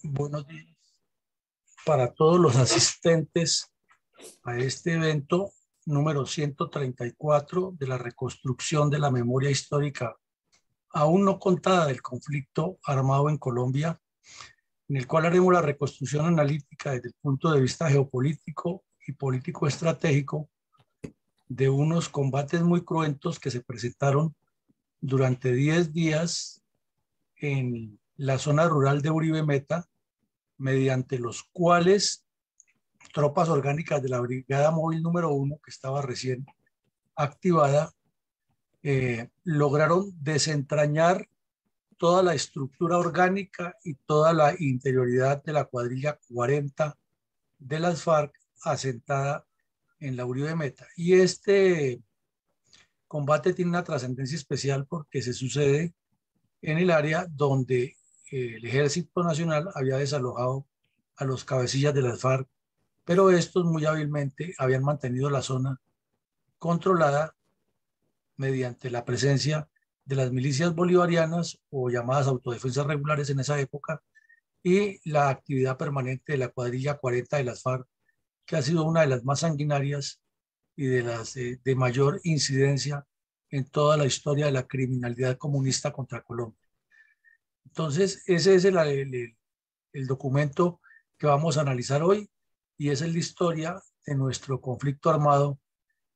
Buenos días para todos los asistentes a este evento número 134 de la reconstrucción de la memoria histórica aún no contada del conflicto armado en Colombia, en el cual haremos la reconstrucción analítica desde el punto de vista geopolítico y político estratégico de unos combates muy cruentos que se presentaron durante 10 días en la zona rural de Uribe Meta, mediante los cuales tropas orgánicas de la Brigada Móvil número 1, que estaba recién activada, lograron desentrañar toda la estructura orgánica y toda la interioridad de la cuadrilla 40 de las FARC asentada en la Uribe Meta. Y este combate tiene una trascendencia especial porque se sucede en el área donde el Ejército Nacional había desalojado a los cabecillas de las FARC, pero estos muy hábilmente habían mantenido la zona controlada mediante la presencia de las milicias bolivarianas o llamadas autodefensas regulares en esa época y la actividad permanente de la cuadrilla 40 de las FARC, que ha sido una de las más sanguinarias y de las de mayor incidencia en toda la historia de la criminalidad comunista contra Colombia. Entonces, ese es el documento que vamos a analizar hoy y esa es la historia de nuestro conflicto armado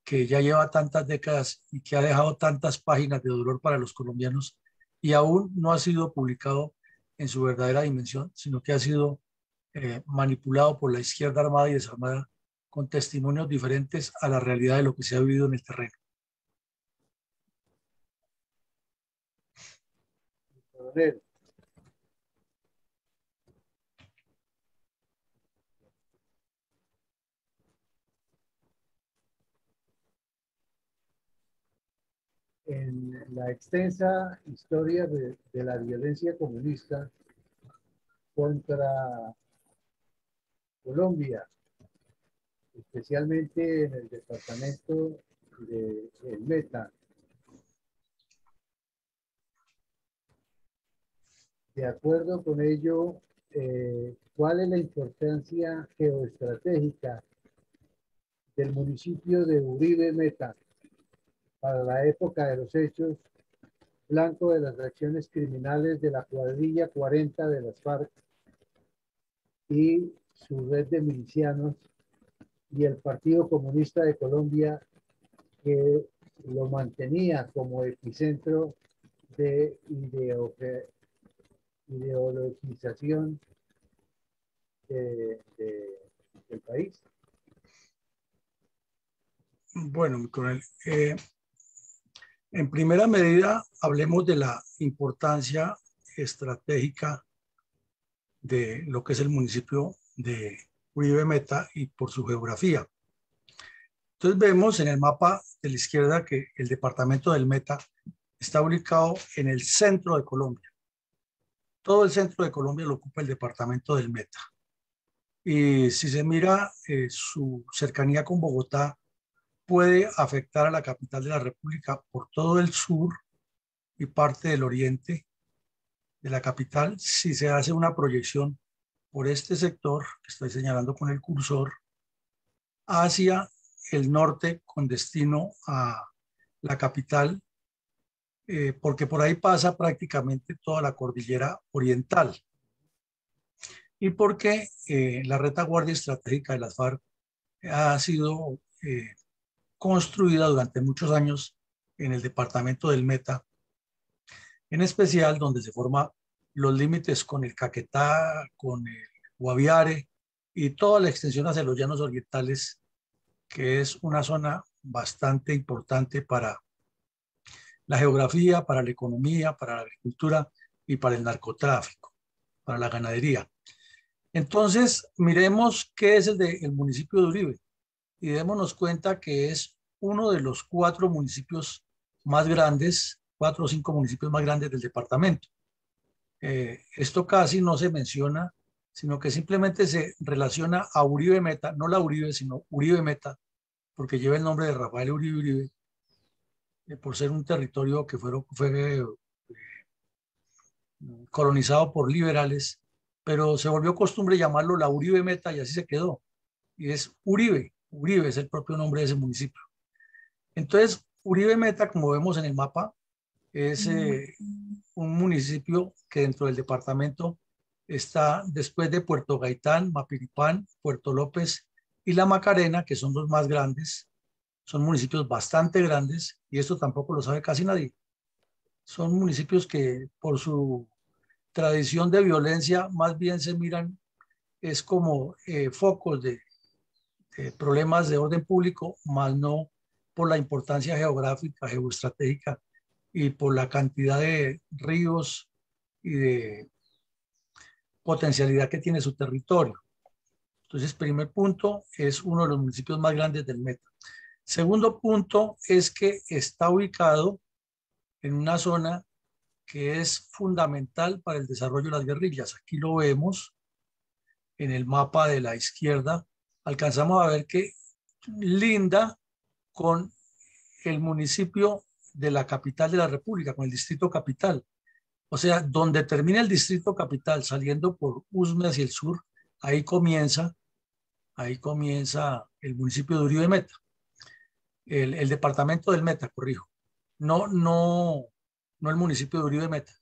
que ya lleva tantas décadas y que ha dejado tantas páginas de dolor para los colombianos y aún no ha sido publicado en su verdadera dimensión, sino que ha sido manipulado por la izquierda armada y desarmada con testimonios diferentes a la realidad de lo que se ha vivido en el terreno. Coronel. En la extensa historia de la violencia comunista contra Colombia, especialmente en el departamento de El Meta, de acuerdo con ello, ¿cuál es la importancia geoestratégica del municipio de Uribe Meta para la época de los hechos, blanco de las acciones criminales de la cuadrilla 40 de las FARC y su red de milicianos y el Partido Comunista de Colombia, que lo mantenía como epicentro de ideologización del país? Bueno, mi coronel, en primera medida hablemos de la importancia estratégica de lo que es el municipio de Uribe Meta y por su geografía. Entonces vemos en el mapa de la izquierda que el departamento del Meta está ubicado en el centro de Colombia. Todo el centro de Colombia lo ocupa el departamento del Meta. Y si se mira su cercanía con Bogotá, puede afectar a la capital de la República por todo el sur y parte del oriente de la capital si se hace una proyección por este sector que estoy señalando con el cursor hacia el norte con destino a la capital, porque por ahí pasa prácticamente toda la cordillera oriental y porque la retaguardia estratégica de las FARC ha sido construida durante muchos años en el departamento del Meta, en especial donde se forman los límites con el Caquetá, con el Guaviare y toda la extensión hacia los llanos orientales, que es una zona bastante importante para la geografía, para la economía, para la agricultura y para el narcotráfico, para la ganadería. Entonces, miremos qué es el municipio de Uribe y démonos cuenta que es uno de los 4 municipios más grandes, 4 o 5 municipios más grandes del departamento. Esto casi no se menciona, sino que simplemente se relaciona a Uribe Meta, no la Uribe, sino Uribe Meta, porque lleva el nombre de Rafael Uribe Uribe, por ser un territorio que fue colonizado por liberales pero se volvió costumbre llamarlo la Uribe Meta y así se quedó. Y es Uribe, Uribe es el propio nombre de ese municipio. Entonces, Uribe Meta, como vemos en el mapa, es un municipio que dentro del departamento está después de Puerto Gaitán, Mapiripán, Puerto López y La Macarena, que son los más grandes. Son municipios bastante grandes y esto tampoco lo sabe casi nadie. Son municipios que por su tradición de violencia más bien se miran es como focos de problemas de orden público, más no por la importancia geográfica, geoestratégica y por la cantidad de ríos y de potencialidad que tiene su territorio. Entonces, primer punto, es uno de los municipios más grandes del Meta. Segundo punto es que está ubicado en una zona que es fundamental para el desarrollo de las guerrillas. Aquí lo vemos en el mapa de la izquierda. Alcanzamos a ver que linda con el municipio de la capital de la República, con el distrito capital. O sea, donde termina el distrito capital, saliendo por Usme hacia el sur, ahí comienza el municipio de Uribe Meta, el departamento del Meta, corrijo. No el municipio de Uribe Meta.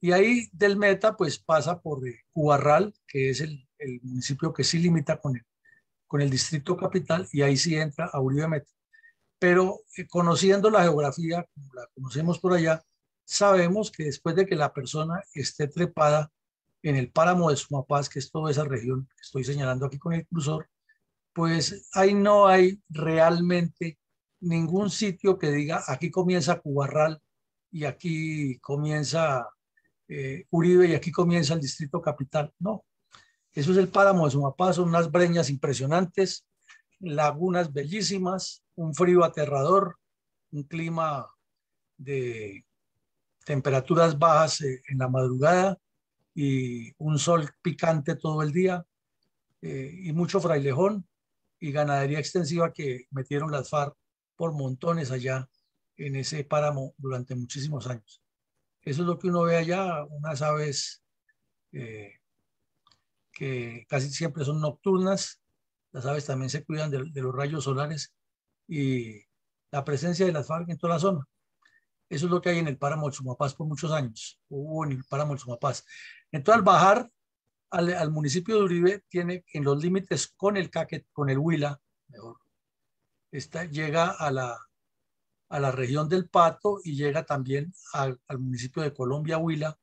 Y ahí del Meta, pues pasa por Cubarral, que es el municipio que sí limita con el distrito capital, y ahí sí entra a Uribe Meta. Pero conociendo la geografía, como la conocemos por allá, sabemos que después de que la persona esté trepada en el páramo de Sumapaz, que es toda esa región que estoy señalando aquí con el cursor, pues ahí no hay realmente ningún sitio que diga aquí comienza Cubarral y aquí comienza Uribe y aquí comienza el distrito capital. No, eso es el páramo de Sumapaz, son unas breñas impresionantes, lagunas bellísimas, un frío aterrador, un clima de temperaturas bajas en la madrugada y un sol picante todo el día y mucho frailejón y ganadería extensiva que metieron las FARC por montones allá en ese páramo durante muchísimos años. Eso es lo que uno ve allá, unas aves eh, que casi siempre son nocturnas. Las aves también se cuidan de los rayos solares y la presencia de las FARC en toda la zona. Eso es lo que hay en el páramo del Sumapaz por muchos años. Hubo en el páramo del Sumapaz. Entonces, al bajar al municipio de Uribe, tiene en los límites con el Caquet, con el Huila, mejor, llega a la región del Pato y llega también al municipio de Colombia, Huila,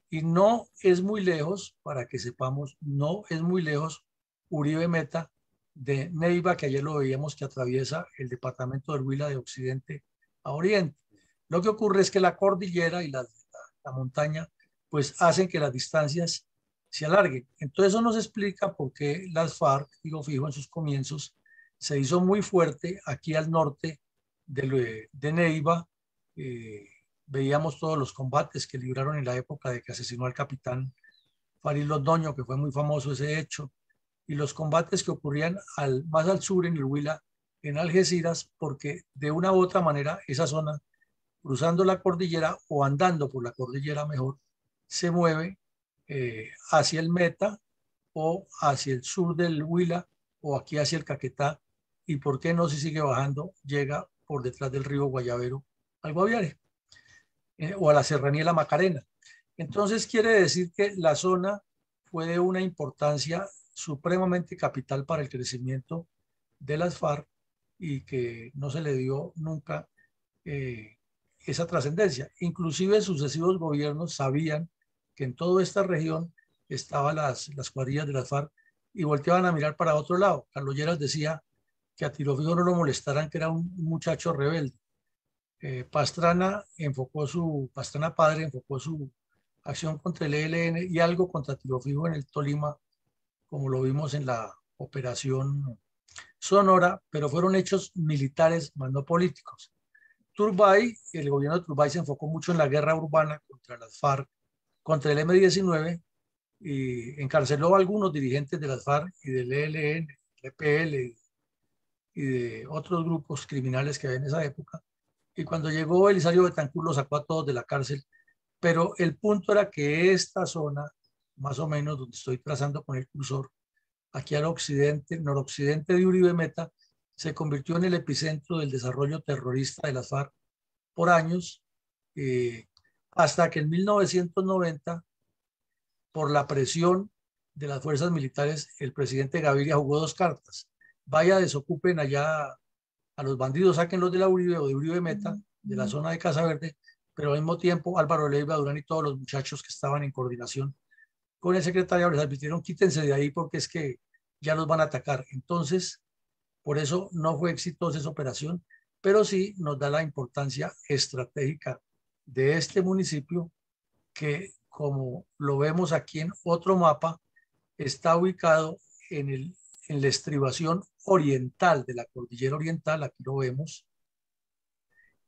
y no es muy lejos, para que sepamos, no es muy lejos Uribe Meta de Neiva, que ayer lo veíamos que atraviesa el departamento del Huila de occidente a oriente. Lo que ocurre es que la cordillera y la montaña pues hacen que las distancias se alarguen. Entonces eso nos explica por qué las FARC, digo fijo, en sus comienzos se hizo muy fuerte aquí al norte de Neiva. Veíamos todos los combates que libraron en la época de que asesinó al capitán Farid Londoño, que fue muy famoso ese hecho, y los combates que ocurrían más al sur en el Huila, en Algeciras, porque de una u otra manera esa zona, cruzando la cordillera o andando por la cordillera mejor, se mueve hacia el Meta o hacia el sur del Huila o aquí hacia el Caquetá, y por qué no, si sigue bajando, llega por detrás del río Guayavero al Guaviare o a la Serranía de la Macarena. Entonces quiere decir que la zona fue de una importancia supremamente capital para el crecimiento de las FARC y que no se le dio nunca esa trascendencia. Inclusive sucesivos gobiernos sabían que en toda esta región estaban las cuadrillas de las FARC y volteaban a mirar para otro lado. Carlos Lleras decía que a Tiro Fijo no lo molestaran, que era un muchacho rebelde. Pastrana padre enfocó su acción contra el ELN y algo contra Tiro Fijo en el Tolima, como lo vimos en la operación Sonora, pero fueron hechos militares, más no políticos. Turbay, el gobierno de Turbay se enfocó mucho en la guerra urbana contra las FARC, contra el M-19, y encarceló a algunos dirigentes de las FARC y del ELN, EPL y de otros grupos criminales que había en esa época. Y cuando llegó Elisario Betancur lo sacó a todos de la cárcel. Pero el punto era que esta zona más o menos donde estoy trazando con el cursor, aquí al occidente, noroccidente de Uribe Meta, se convirtió en el epicentro del desarrollo terrorista de las FARC por años, hasta que en 1990, por la presión de las fuerzas militares, el presidente Gaviria jugó dos cartas. Vaya, desocupen allá a los bandidos, sáquenlos de la Uribe o de Uribe Meta, de la zona de Casa Verde, pero al mismo tiempo Álvaro Leiva Durán y todos los muchachos que estaban en coordinación con el secretariado les advirtieron, quítense de ahí porque es que ya los van a atacar. Entonces, por eso no fue exitosa esa operación, pero sí nos da la importancia estratégica de este municipio que, como lo vemos aquí en otro mapa, está ubicado en la estribación oriental de la cordillera oriental, aquí lo vemos,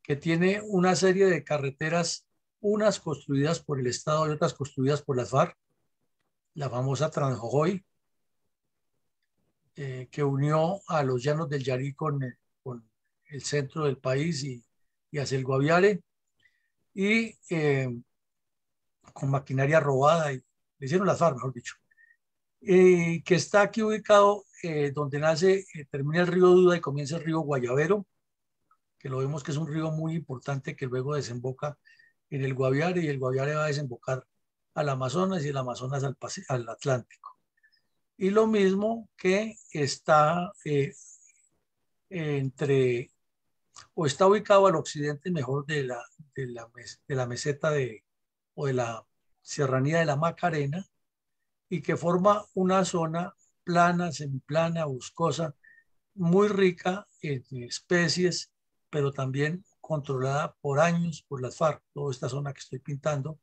que tiene una serie de carreteras, unas construidas por el Estado y otras construidas por las FARC, la famosa Transjojoy, que unió a los llanos del Yarí con el centro del país y hacia el Guaviare, y con maquinaria robada, y le hicieron las FARC, mejor dicho, que está aquí ubicado donde nace, termina el río Duda y comienza el río Guayavero, que lo vemos que es un río muy importante que luego desemboca en el Guaviare, y el Guaviare va a desembocar al Amazonas y el Amazonas al Atlántico. Y lo mismo que está entre, o está ubicado al occidente mejor de la meseta o de la serranía de la Macarena, y que forma una zona plana, semiplana, boscosa, muy rica en especies, pero también controlada por años por las FARC, toda esta zona que estoy pintando,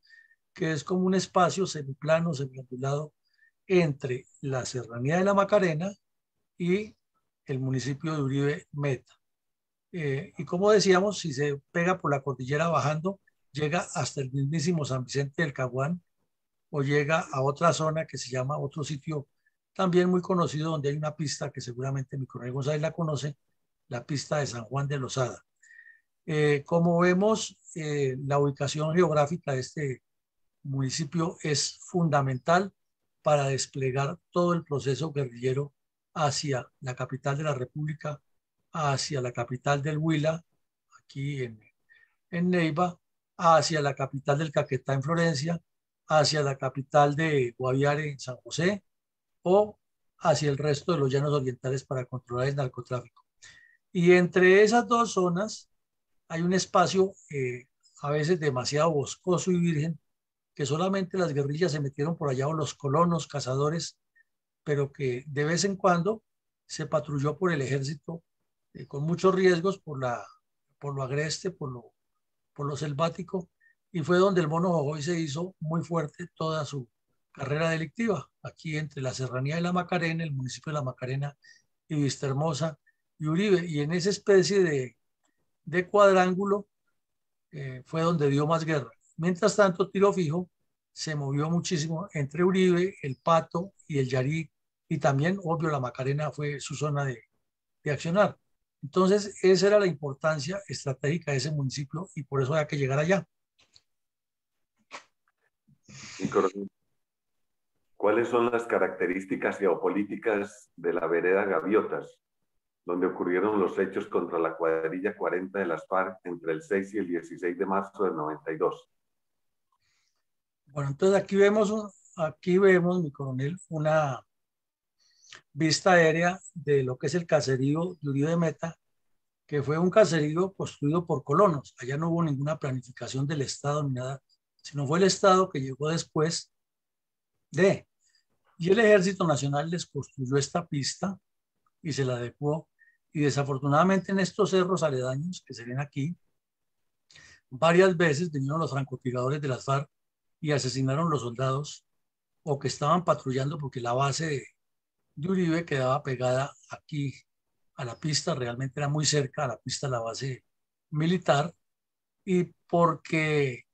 que es como un espacio semiplano, semiondulado entre la serranía de la Macarena y el municipio de Uribe Meta. Y como decíamos, si se pega por la cordillera bajando, llega hasta el mismísimo San Vicente del Caguán, o llega a otra zona que se llama, otro sitio también muy conocido, donde hay una pista que seguramente mi coronel González la conoce, la pista de San Juan de Lozada. Como vemos, la ubicación geográfica de este municipio es fundamental para desplegar todo el proceso guerrillero hacia la capital de la República, hacia la capital del Huila, aquí en Neiva, hacia la capital del Caquetá en Florencia, hacia la capital de Guaviare en San José, o hacia el resto de los llanos orientales para controlar el narcotráfico. Y entre esas dos zonas hay un espacio a veces demasiado boscoso y virgen, que solamente las guerrillas se metieron por allá, o los colonos, cazadores, pero que de vez en cuando se patrulló por el ejército con muchos riesgos por lo agreste, por lo selvático, y fue donde el Mono Jojoy se hizo muy fuerte toda su carrera delictiva, aquí entre la Serranía de la Macarena, el municipio de la Macarena y Vistahermosa y Uribe, y en esa especie de cuadrángulo fue donde dio más guerra. Mientras tanto, Tiro Fijo se movió muchísimo entre Uribe, el Pato y el Yarí, y también, obvio, la Macarena fue su zona de accionar. Entonces, esa era la importancia estratégica de ese municipio, y por eso había que llegar allá. Y ¿cuáles son las características geopolíticas de la vereda Gaviotas, donde ocurrieron los hechos contra la cuadrilla 40 de las FARC entre el 6 y el 16 de marzo del 92? Bueno, entonces aquí vemos, mi coronel, una vista aérea de lo que es el caserío de Uribe Meta, que fue un caserío construido por colonos. Allá no hubo ninguna planificación del Estado ni nada, sino fue el Estado que llegó después y el Ejército Nacional les construyó esta pista y se la adecuó. Y desafortunadamente en estos cerros aledaños que se ven aquí, varias veces vinieron los francotiradores de las FARC y asesinaron los soldados o que estaban patrullando, porque la base de Uribe quedaba pegada aquí a la pista, realmente era muy cerca a la pista, la base militar, y porque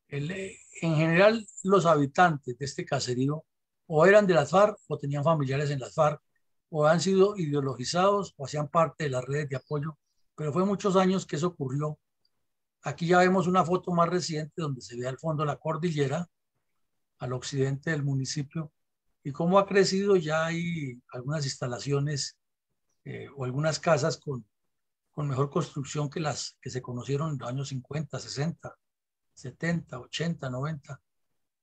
en general los habitantes de este caserío o eran de las FARC o tenían familiares en las FARC, o han sido ideologizados o hacían parte de las redes de apoyo, pero fue muchos años que eso ocurrió. Aquí ya vemos una foto más reciente donde se ve al fondo la cordillera, al occidente del municipio, y cómo ha crecido. Ya hay algunas instalaciones o algunas casas con mejor construcción que las que se conocieron en los años 50, 60, 70, 80, 90,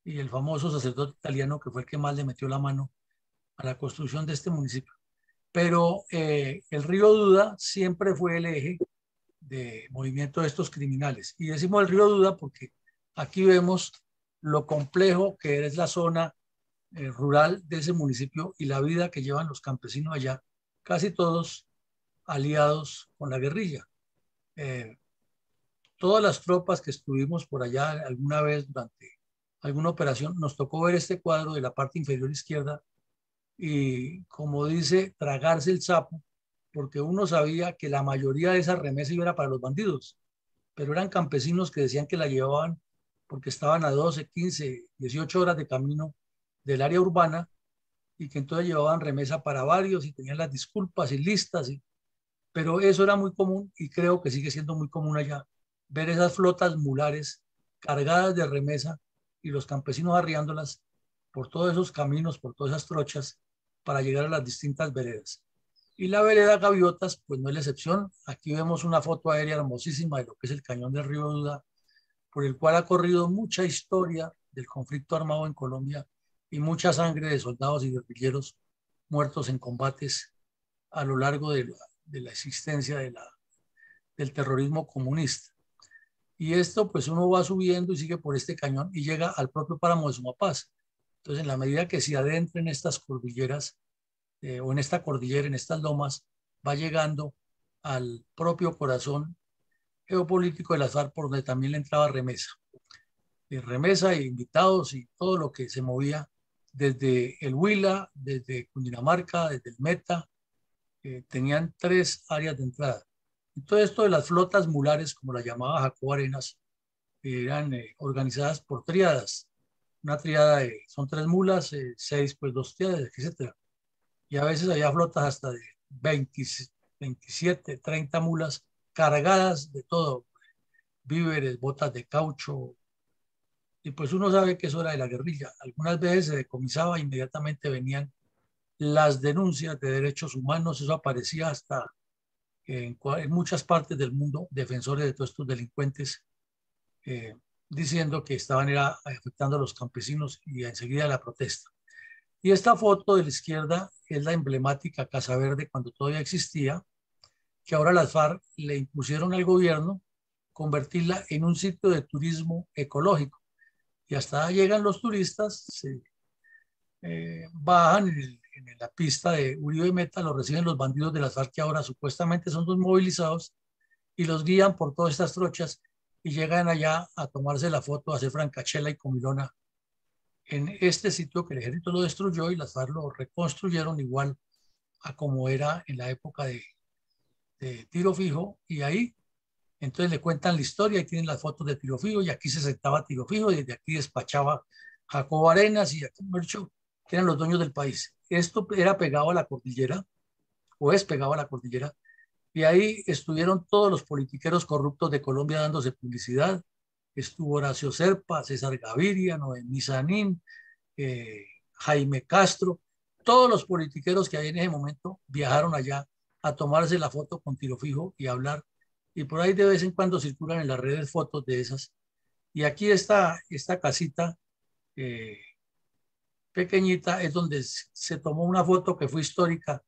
y el famoso sacerdote italiano que fue el que más le metió la mano a la construcción de este municipio. Pero el río Duda siempre fue el eje de movimiento de estos criminales. Y decimos el río Duda porque aquí vemos lo complejo que es la zona rural de ese municipio y la vida que llevan los campesinos allá, casi todos aliados con la guerrilla. Eh, Todas las tropas que estuvimos por allá alguna vez durante alguna operación, nos tocó ver este cuadro de la parte inferior izquierda y, como dice, tragarse el sapo, porque uno sabía que la mayoría de esa remesa iba para los bandidos, pero eran campesinos que decían que la llevaban porque estaban a 12, 15, 18 horas de camino del área urbana, y que entonces llevaban remesa para varios y tenían las disculpas y listas, pero eso era muy común y creo que sigue siendo muy común allá, ver esas flotas mulares cargadas de remesa y los campesinos arriándolas por todos esos caminos, por todas esas trochas para llegar a las distintas veredas. Y la vereda Gaviotas, pues no es la excepción. Aquí vemos una foto aérea hermosísima de lo que es el cañón del río Duda, por el cual ha corrido mucha historia del conflicto armado en Colombia y mucha sangre de soldados y guerrilleros muertos en combates a lo largo de la existencia del terrorismo comunista. Y esto, pues uno va subiendo y sigue por este cañón y llega al propio páramo de Sumapaz. Entonces, en la medida que se adentra en estas cordilleras o en esta cordillera, en estas lomas, va llegando al propio corazón geopolítico de las FARC, por donde también le entraba remesa. Remesa e invitados y todo lo que se movía desde el Huila, desde Cundinamarca, desde el Meta. Tenían 3 áreas de entrada. Y todo esto de las flotas mulares, como la llamaba Jacobo Arenas, eran organizadas por tríadas. Una tríada son 3 mulas, 6, pues 2 tríadas, etc. Y a veces había flotas hasta de 20, 27, 30 mulas cargadas de todo, víveres, botas de caucho. Y pues uno sabe que eso era de la guerrilla. Algunas veces se decomisaba, inmediatamente venían las denuncias de derechos humanos. Eso aparecía hasta en muchas partes del mundo, defensores de todos estos delincuentes eh, diciendo que estaban afectando a los campesinos, y enseguida la protesta. Y esta foto de la izquierda es la emblemática Casa Verde cuando todavía existía, que ahora las FARC le impusieron al gobierno convertirla en un sitio de turismo ecológico. Y hasta llegan los turistas, se bajan en la pista de Uribe Meta, los reciben los bandidos de las FARC, que ahora supuestamente son los movilizados, y los guían por todas estas trochas y llegan allá a tomarse la foto, a hacer francachela y comilona en este sitio que el ejército lo destruyó y las FARC lo reconstruyeron igual a como era en la época de Tiro Fijo. Y ahí entonces le cuentan la historia y tienen las fotos de Tiro Fijo, y aquí se sentaba Tiro Fijo y desde aquí despachaba Jacobo Arenas, y aquí, que eran los dueños del país. Esto era pegado a la cordillera, o es pegado a la cordillera, y ahí estuvieron todos los politiqueros corruptos de Colombia dándose publicidad. Estuvo Horacio Serpa, César Gaviria, Noemí Sanín, Jaime Castro. Todos los politiqueros que hay en ese momento viajaron allá a tomarse la foto con Tiro Fijo y hablar. Y por ahí de vez en cuando circulan en las redes fotos de esas. Y aquí está esta casita pequeñita, es donde se tomó una foto que fue histórica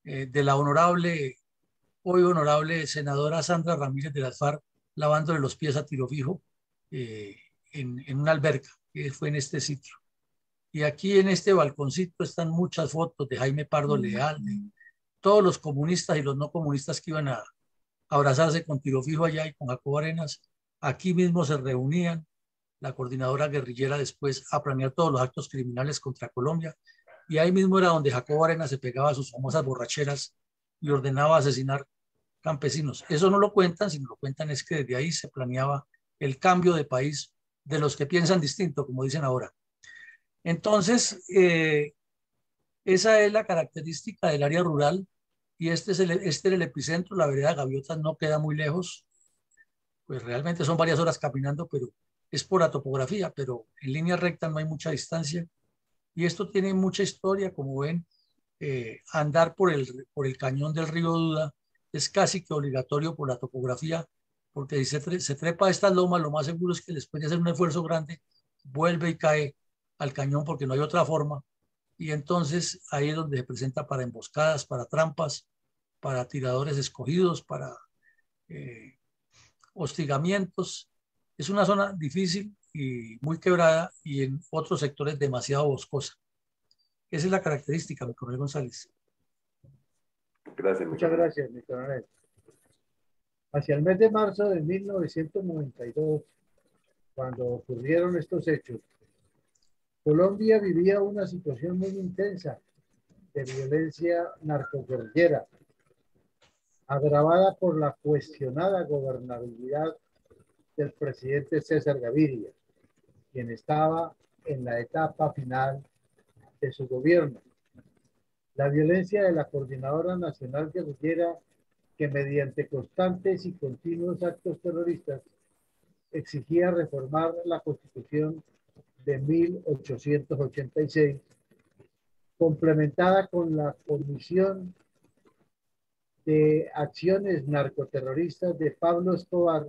de la hoy honorable senadora Sandra Ramírez de las FARC, lavándole los pies a Tiro Fijo en una alberca, que fue en este sitio. Y aquí en este balconcito están muchas fotos de Jaime Pardo Leal, de todos los comunistas y los no comunistas que iban a abrazarse con Tiro Fijo allá y con Jacobo Arenas. Aquí mismo se reunían la coordinadora guerrillera después a planear todos los actos criminales contra Colombia. Y ahí mismo era donde Jacobo Arenas se pegaba a sus famosas borracheras y ordenaba asesinar campesinos. Eso no lo cuentan, sino lo cuentan es que desde ahí se planeaba el cambio de país de los que piensan distinto, como dicen ahora. Entonces, esa es la característica del área rural, y este era el epicentro. La vereda Gaviotas no queda muy lejos, pues realmente son varias horas caminando, pero es por la topografía, pero en línea recta no hay mucha distancia. Y esto tiene mucha historia, como ven, andar por el cañón del río Duda es casi que obligatorio por la topografía, porque si se trepa a esta loma, lo más seguro es que después de hacer un esfuerzo grande, vuelve y cae al cañón porque no hay otra forma. Y entonces ahí es donde se presenta para emboscadas, para trampas, para tiradores escogidos, para eh, hostigamientos. Es una zona difícil y muy quebrada y en otros sectores demasiado boscosa. Esa es la característica, mi coronel González. Gracias, mi Muchas coronel. gracias, mi coronel. Hacia el mes de marzo de 1992, cuando ocurrieron estos hechos, Colombia vivía una situación muy intensa de violencia narcoguerrillera, agravada por la cuestionada gobernabilidad del presidente César Gaviria, quien estaba en la etapa final de su gobierno. La violencia de la Coordinadora Nacional Guerrillera, que mediante constantes y continuos actos terroristas exigía reformar la Constitución de 1886, complementada con la Comisión de Acciones Narcoterroristas de Pablo Escobar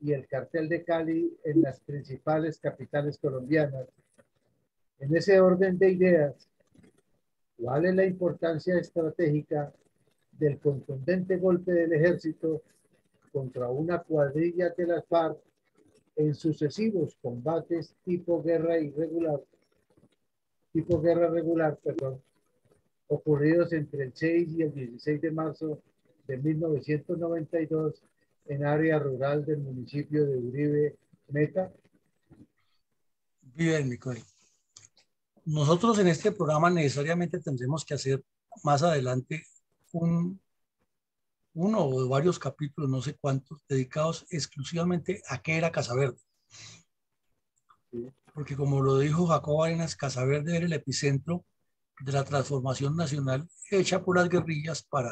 y el Cartel de Cali en las principales capitales colombianas. En ese orden de ideas, ¿cuál es la importancia estratégica del contundente golpe del ejército contra una cuadrilla de las FARC en sucesivos combates tipo guerra regular, ocurridos entre el 6 y el 16 de marzo de 1992 en área rural del municipio de Uribe Meta? Bien, Micoel. Nosotros en este programa necesariamente tendremos que hacer más adelante un, uno o varios capítulos, no sé cuántos, dedicados exclusivamente a qué era Casaverde. Sí. Porque como lo dijo Jacobo Arenas, Casaverde era el epicentro de la transformación nacional hecha por las guerrillas para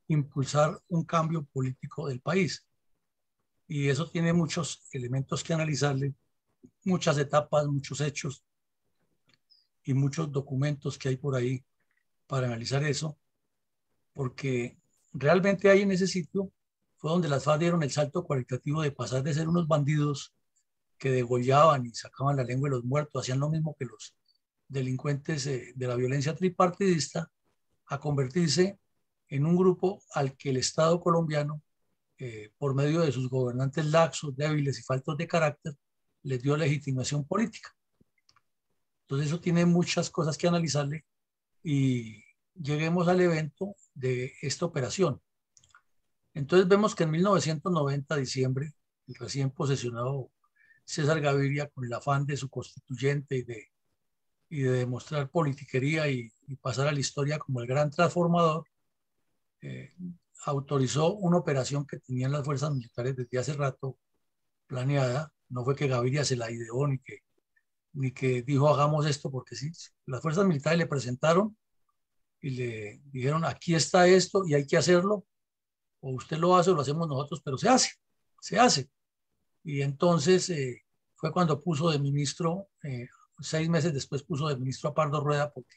impulsar un cambio político del país. Y eso tiene muchos elementos que analizarle, muchas etapas, muchos hechos y muchos documentos que hay por ahí para analizar eso, porque realmente ahí en ese sitio fue donde las FARC dieron el salto cualitativo de pasar de ser unos bandidos que degollaban y sacaban la lengua de los muertos, hacían lo mismo que los delincuentes de la violencia tripartidista, a convertirse en un grupo al que el Estado colombiano, por medio de sus gobernantes laxos, débiles y faltos de carácter, les dio legitimación política. Entonces eso tiene muchas cosas que analizarle y lleguemos al evento de esta operación. Entonces vemos que en 1990, diciembre, el recién posesionado César Gaviria, con el afán de su constituyente y de demostrar politiquería y pasar a la historia como el gran transformador, eh, autorizó una operación que tenían las fuerzas militares desde hace rato planeada. No fue que Gaviria se la ideó ni que dijo hagamos esto porque sí. Las fuerzas militares le presentaron y le dijeron aquí está esto y hay que hacerlo, o usted lo hace o lo hacemos nosotros, pero se hace. Y entonces fue cuando puso de ministro, 6 meses después puso de ministro a Pardo Rueda porque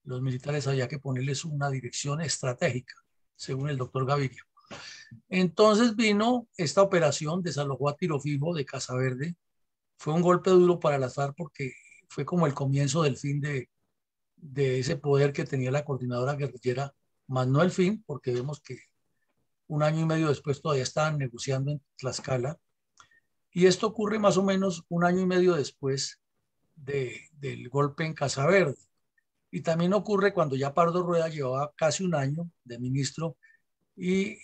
los militares había que ponerles una dirección estratégica, según el doctor Gaviria. Entonces vino esta operación, desalojó a tiro fijo de Casaverde. Fue un golpe duro para las FARC porque fue como el comienzo del fin de ese poder que tenía la coordinadora guerrillera, más no el fin, porque vemos que un año y medio después todavía estaban negociando en Tlaxcala. Y esto ocurre más o menos un año y medio después del golpe en Casaverde. Y también ocurre cuando ya Pardo Rueda llevaba casi un año de ministro y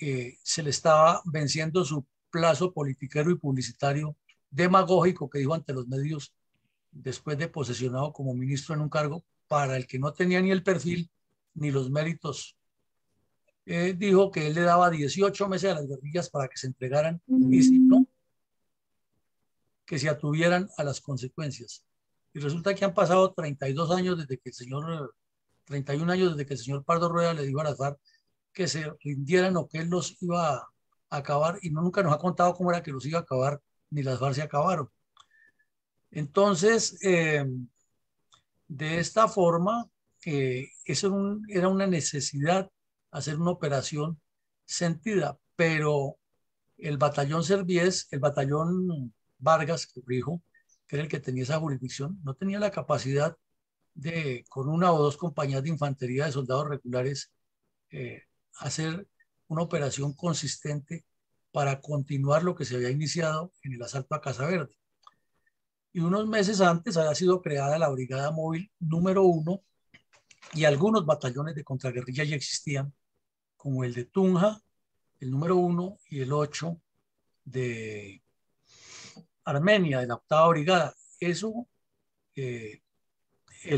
se le estaba venciendo su plazo politiquero y publicitario demagógico que dijo ante los medios después de posesionado como ministro en un cargo para el que no tenía ni el perfil ni los méritos. Dijo que él le daba 18 meses a las guerrillas para que se entregaran y si no, que se atuvieran a las consecuencias. Y resulta que han pasado 32 años desde que el señor, 31 años desde que el señor Pardo Rueda le dijo a las FARC que se rindieran o que él los iba a acabar y nunca nos ha contado cómo era que los iba a acabar ni las FARC se acabaron. Entonces, de esta forma, era una necesidad hacer una operación sentida, pero el batallón Serviés, el batallón Vargas, corrijo, que era el que tenía esa jurisdicción, no tenía la capacidad de, con una o dos compañías de infantería de soldados regulares, hacer una operación consistente para continuar lo que se había iniciado en el asalto a Casa Verde. Y unos meses antes había sido creada la Brigada Móvil número 1 y algunos batallones de contraguerrilla ya existían, como el de Tunja, el número 1 y el 8 de Armenia, de la 8ª Brigada. Eso, el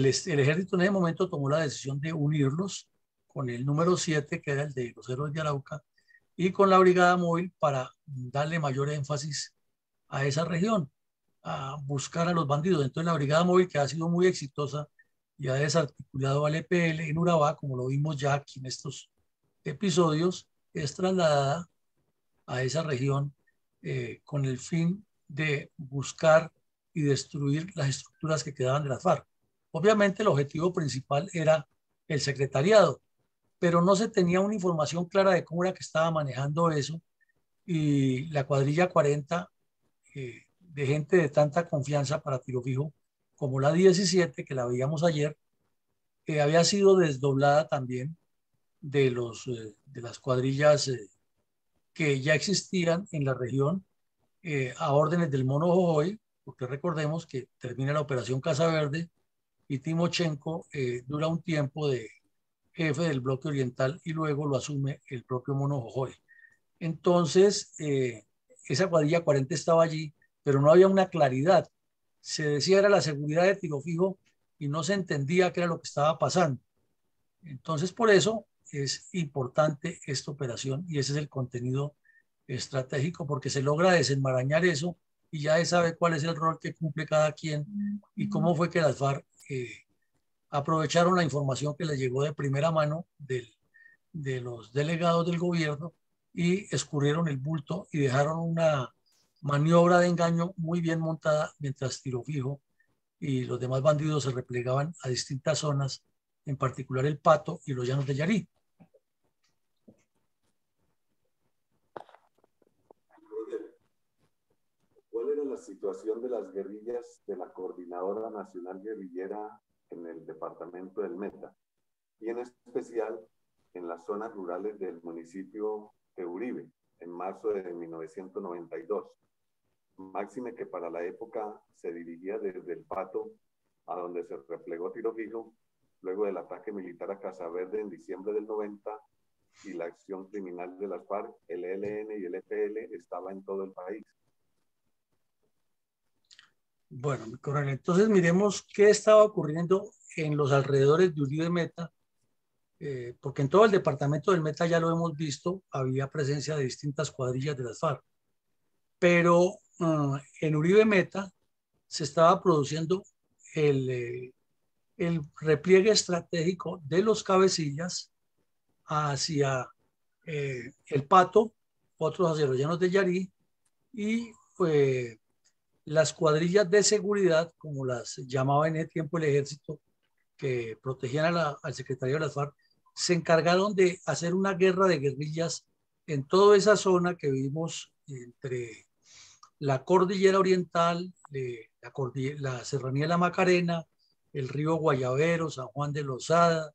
ejército en ese momento tomó la decisión de unirlos con el número 7, que era el de los Héroes de Arauca, y con la Brigada Móvil para darle mayor énfasis a esa región, a buscar a los bandidos. Entonces la Brigada Móvil, que ha sido muy exitosa y ha desarticulado al EPL en Urabá, como lo vimos ya aquí en estos episodios, es trasladada a esa región con el fin de buscar y destruir las estructuras que quedaban de las FARC. Obviamente el objetivo principal era el secretariado, pero no se tenía una información clara de cómo era que estaba manejando eso, y la cuadrilla 40, de gente de tanta confianza para tiro fijo, como la 17, que la veíamos ayer, había sido desdoblada también de las cuadrillas que ya existían en la región, a órdenes del Mono Jojoy, porque recordemos que termina la operación Casa Verde y Timochenko dura un tiempo de jefe del bloque oriental y luego lo asume el propio Mono Jojoy. Entonces, esa cuadrilla 40 estaba allí, pero no había una claridad. Se decía era la seguridad de tiro fijo y no se entendía qué era lo que estaba pasando. Entonces, por eso es importante esta operación y ese es el contenido estratégico, porque se logra desenmarañar eso y ya se sabe cuál es el rol que cumple cada quien y cómo fue que las FARC aprovecharon la información que les llegó de primera mano de los delegados del gobierno y escurrieron el bulto y dejaron una maniobra de engaño muy bien montada mientras Tiro Fijo y los demás bandidos se replegaban a distintas zonas, en particular el Pato y los Llanos de Yarí. ¿Cuál era la situación de las guerrillas de la Coordinadora Nacional Guerrillera en el departamento del Meta y en especial en las zonas rurales del municipio de Uribe en marzo de 1992? Máxime que para la época se dirigía desde el Pato, a donde se replegó Tiro Fijo, luego del ataque militar a Casa Verde en diciembre del 90 y la acción criminal de las FARC, el ELN y el EPL estaba en todo el país. Bueno, mi coronel, entonces miremos qué estaba ocurriendo en los alrededores de Uribe Meta, porque en todo el departamento del Meta, ya lo hemos visto, había presencia de distintas cuadrillas de las FARC, pero en Uribe Meta se estaba produciendo el repliegue estratégico de los cabecillas hacia el Pato, otros hacia los Llanos de Yarí y las cuadrillas de seguridad, como las llamaba en ese tiempo el ejército, que protegían al secretario de las FARC, se encargaron de hacer una guerra de guerrillas en toda esa zona que vimos entre la cordillera oriental, la serranía de la Macarena, el río Guayavero, San Juan de Lozada,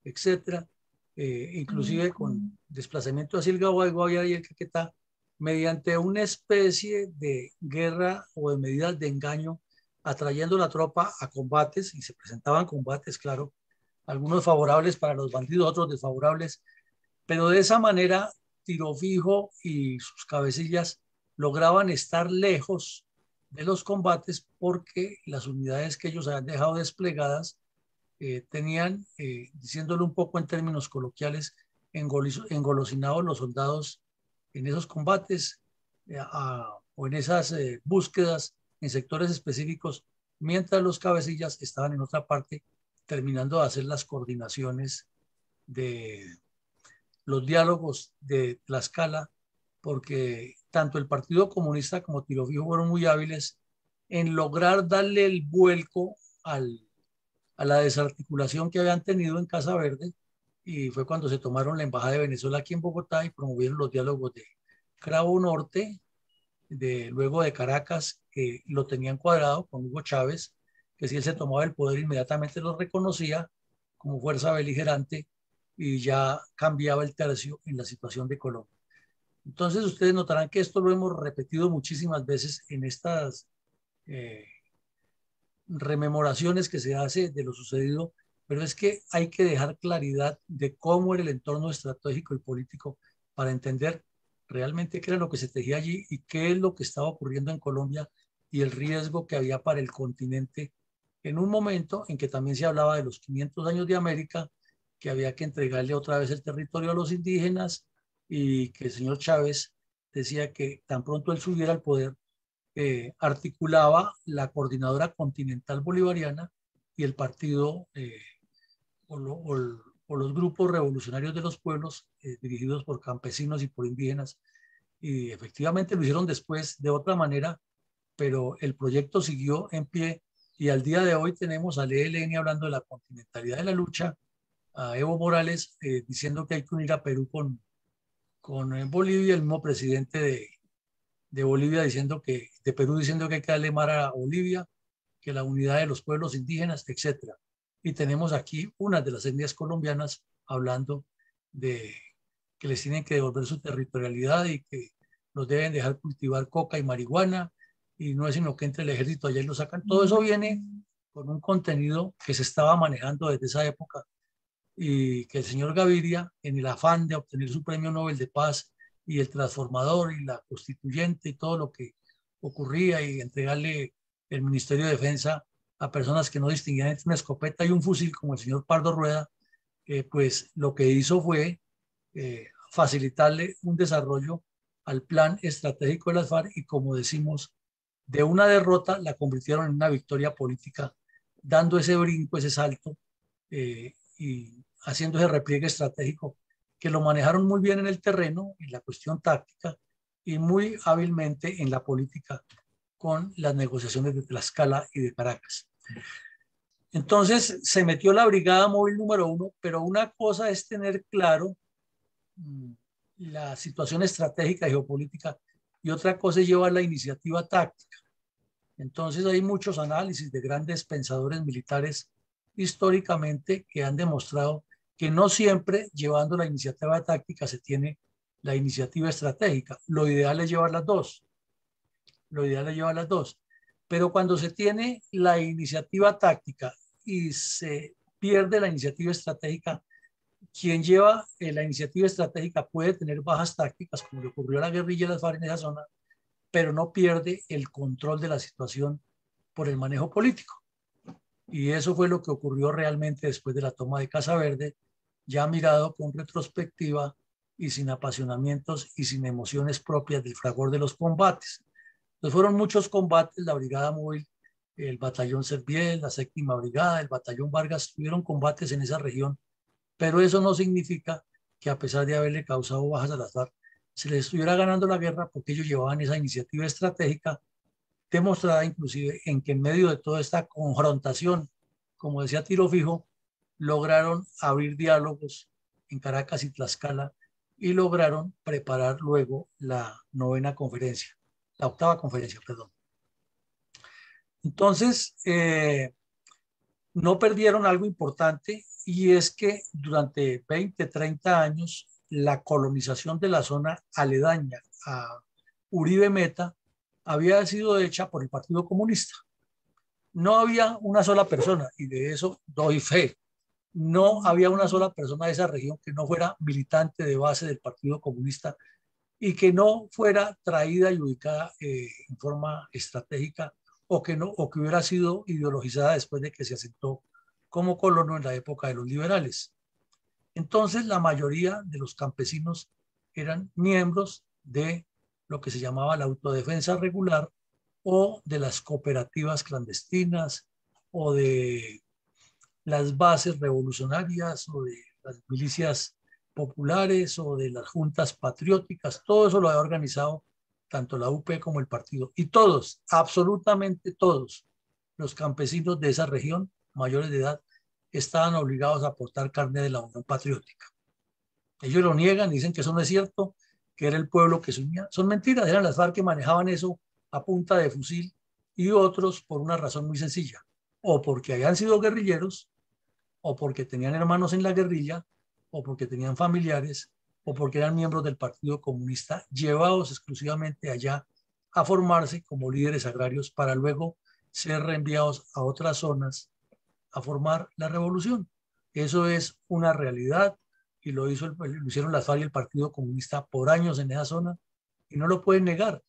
etcétera, inclusive con desplazamiento hacia el Guaviare y el Caquetá, mediante una especie de guerra o de medidas de engaño, atrayendo la tropa a combates, y se presentaban combates, claro, algunos favorables para los bandidos, otros desfavorables, pero de esa manera Tiro Fijo y sus cabecillas lograban estar lejos de los combates porque las unidades que ellos habían dejado desplegadas tenían, diciéndolo un poco en términos coloquiales, engolosinados los soldados en esos combates o en esas búsquedas en sectores específicos, mientras los cabecillas estaban en otra parte terminando de hacer las coordinaciones de los diálogos de Tlaxcala, porque tanto el Partido Comunista como Tiro Fijo fueron muy hábiles en lograr darle el vuelco a la desarticulación que habían tenido en Casa Verde, y fue cuando se tomaron la Embajada de Venezuela aquí en Bogotá y promovieron los diálogos de Cravo Norte, luego de Caracas, que lo tenían cuadrado con Hugo Chávez, que si él se tomaba el poder inmediatamente lo reconocía como fuerza beligerante y ya cambiaba el tercio en la situación de Colombia. Entonces ustedes notarán que esto lo hemos repetido muchísimas veces en estas rememoraciones que se hace de lo sucedido, pero es que hay que dejar claridad de cómo era el entorno estratégico y político para entender realmente qué era lo que se tejía allí y qué es lo que estaba ocurriendo en Colombia y el riesgo que había para el continente en un momento en que también se hablaba de los 500 años de América, que había que entregarle otra vez el territorio a los indígenas y que el señor Chávez decía que tan pronto él subiera al poder, articulaba la Coordinadora Continental Bolivariana y el partido o los grupos revolucionarios de los pueblos dirigidos por campesinos y por indígenas. Y efectivamente lo hicieron después de otra manera, pero el proyecto siguió en pie y al día de hoy tenemos al ELN hablando de la continentalidad de la lucha, a Evo Morales diciendo que hay que unir a Perú con Bolivia, el mismo presidente de Bolivia diciendo de Perú diciendo que hay que darle mar a Bolivia, que la unidad de los pueblos indígenas, etcétera. Y tenemos aquí una de las etnias colombianas hablando de que les tienen que devolver su territorialidad y que los deben dejar cultivar coca y marihuana, y no es sino que entre el ejército allá y lo sacan. Todo eso viene con un contenido que se estaba manejando desde esa época y que el señor Gaviria, en el afán de obtener su premio Nobel de Paz y el transformador y la constituyente y todo lo que ocurría y entregarle el Ministerio de Defensa a personas que no distinguían entre una escopeta y un fusil como el señor Pardo Rueda, pues lo que hizo fue facilitarle un desarrollo al plan estratégico de las FARC y, como decimos, de una derrota la convirtieron en una victoria política, dando ese brinco, ese salto y haciendo ese repliegue estratégico que lo manejaron muy bien en el terreno, en la cuestión táctica y muy hábilmente en la política con las negociaciones de Tlaxcala y de Caracas. Entonces se metió la Brigada Móvil número 1, pero una cosa es tener claro la situación estratégica y geopolítica y otra cosa es llevar la iniciativa táctica. Entonces hay muchos análisis de grandes pensadores militares históricamente que han demostrado que no siempre llevando la iniciativa táctica se tiene la iniciativa estratégica. Lo ideal es llevar las dos. Lo ideal es llevar las dos. Pero cuando se tiene la iniciativa táctica y se pierde la iniciativa estratégica, quien lleva la iniciativa estratégica puede tener bajas tácticas, como le ocurrió a la guerrilla de las FARC en esa zona, pero no pierde el control de la situación por el manejo político. Y eso fue lo que ocurrió realmente después de la toma de Casa Verde, ya mirado con retrospectiva y sin apasionamientos y sin emociones propias del fragor de los combates. Entonces fueron muchos combates, la Brigada Móvil, el Batallón Serviel, la Séptima Brigada, el Batallón Vargas, tuvieron combates en esa región, pero eso no significa que a pesar de haberle causado bajas a las FARC, se les estuviera ganando la guerra porque ellos llevaban esa iniciativa estratégica demostrada inclusive en que en medio de toda esta confrontación, como decía Tiro Fijo, lograron abrir diálogos en Caracas y Tlaxcala y lograron preparar luego la octava conferencia, perdón. Entonces, no perdieron algo importante y es que durante 20, 30 años la colonización de la zona aledaña a Uribe Meta había sido hecha por el Partido Comunista. No había una sola persona, y de eso doy fe, no había una sola persona de esa región que no fuera militante de base del Partido Comunista y que no fuera traída y ubicada en forma estratégica o que hubiera sido ideologizada después de que se asentó como colono en la época de los liberales. Entonces, la mayoría de los campesinos eran miembros de lo que se llamaba la autodefensa regular o de las cooperativas clandestinas o de las bases revolucionarias o de las milicias populares o de las juntas patrióticas. Todo eso lo había organizado tanto la UP como el partido, y todos, absolutamente todos, los campesinos de esa región, mayores de edad, estaban obligados a aportar carne de la Unión Patriótica. Ellos lo niegan, dicen que eso no es cierto, que era el pueblo que se unía. Son mentiras, eran las FARC que manejaban eso a punta de fusil, y otros por una razón muy sencilla, o porque habían sido guerrilleros, o porque tenían hermanos en la guerrilla, o porque tenían familiares, o porque eran miembros del Partido Comunista, llevados exclusivamente allá a formarse como líderes agrarios para luego ser reenviados a otras zonas a formar la revolución. Eso es una realidad y lo hicieron las FARC y el Partido Comunista por años en esa zona y no lo pueden negar.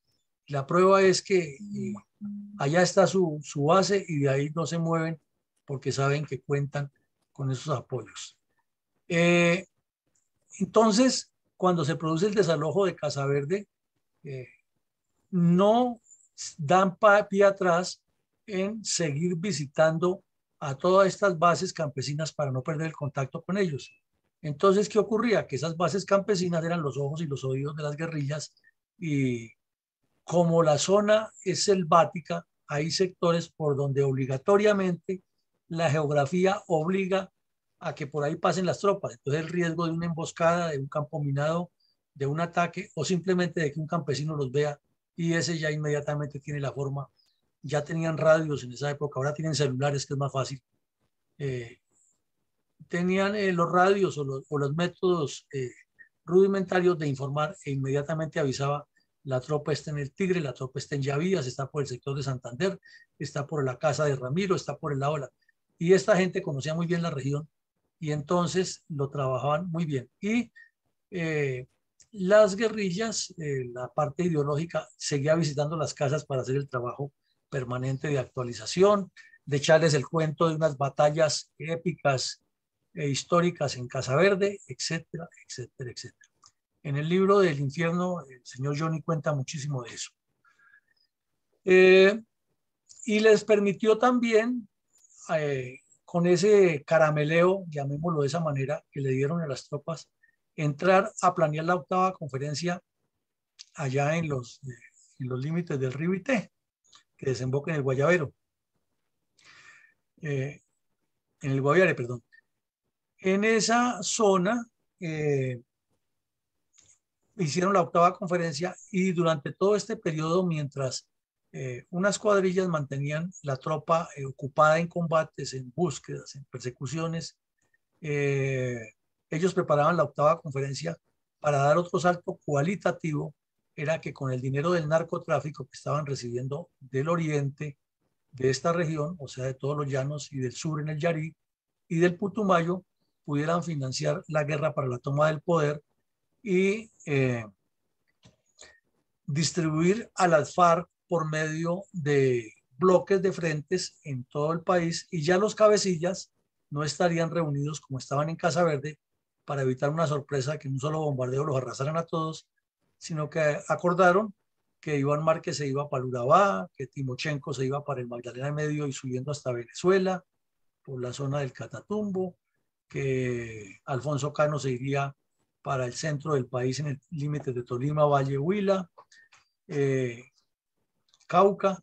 La prueba es que allá está su base y de ahí no se mueven porque saben que cuentan con esos apoyos. Entonces, cuando se produce el desalojo de Casa Verde, no dan pie atrás en seguir visitando a todas estas bases campesinas para no perder el contacto con ellos. Entonces, ¿qué ocurría? Que esas bases campesinas eran los ojos y los oídos de las guerrillas y como la zona es selvática, hay sectores por donde obligatoriamente la geografía obliga a que por ahí pasen las tropas. Entonces el riesgo de una emboscada, de un campo minado, de un ataque o simplemente de que un campesino los vea y ese ya inmediatamente tiene la forma. Ya tenían radios en esa época, ahora tienen celulares que es más fácil. Tenían los radios o los métodos rudimentarios de informar e inmediatamente avisaba: la tropa está en el Tigre, la tropa está en Yavías, está por el sector de Santander, está por la casa de Ramiro, está por el lado de la... Y esta gente conocía muy bien la región y entonces lo trabajaban muy bien. Y las guerrillas, la parte ideológica, seguía visitando las casas para hacer el trabajo permanente de actualización, de echarles el cuento de unas batallas épicas e históricas en Casa Verde, etcétera, etcétera, etcétera. En el libro del infierno, el señor Johnny cuenta muchísimo de eso. Y les permitió también, con ese carameleo, llamémoslo de esa manera, que le dieron a las tropas, entrar a planear la octava conferencia allá en los límites del río Ité, que desemboca en el Guayabero. En el Guaviare, perdón. En esa zona hicieron la octava conferencia y durante todo este periodo, mientras unas cuadrillas mantenían la tropa ocupada en combates, en búsquedas, en persecuciones, ellos preparaban la octava conferencia para dar otro salto cualitativo. Era que con el dinero del narcotráfico que estaban recibiendo del oriente de esta región, o sea, de todos los llanos y del sur en el Yarí y del Putumayo, pudieran financiar la guerra para la toma del poder y distribuir a las FARC por medio de bloques de frentes en todo el país, y ya los cabecillas no estarían reunidos como estaban en Casa Verde para evitar una sorpresa que en un solo bombardeo los arrasaran a todos, sino que acordaron que Iván Márquez se iba para Urabá, que Timochenko se iba para el Magdalena Medio y subiendo hasta Venezuela, por la zona del Catatumbo, que Alfonso Cano se iría para el centro del país en el límite de Tolima, Valle, Huila, Cauca,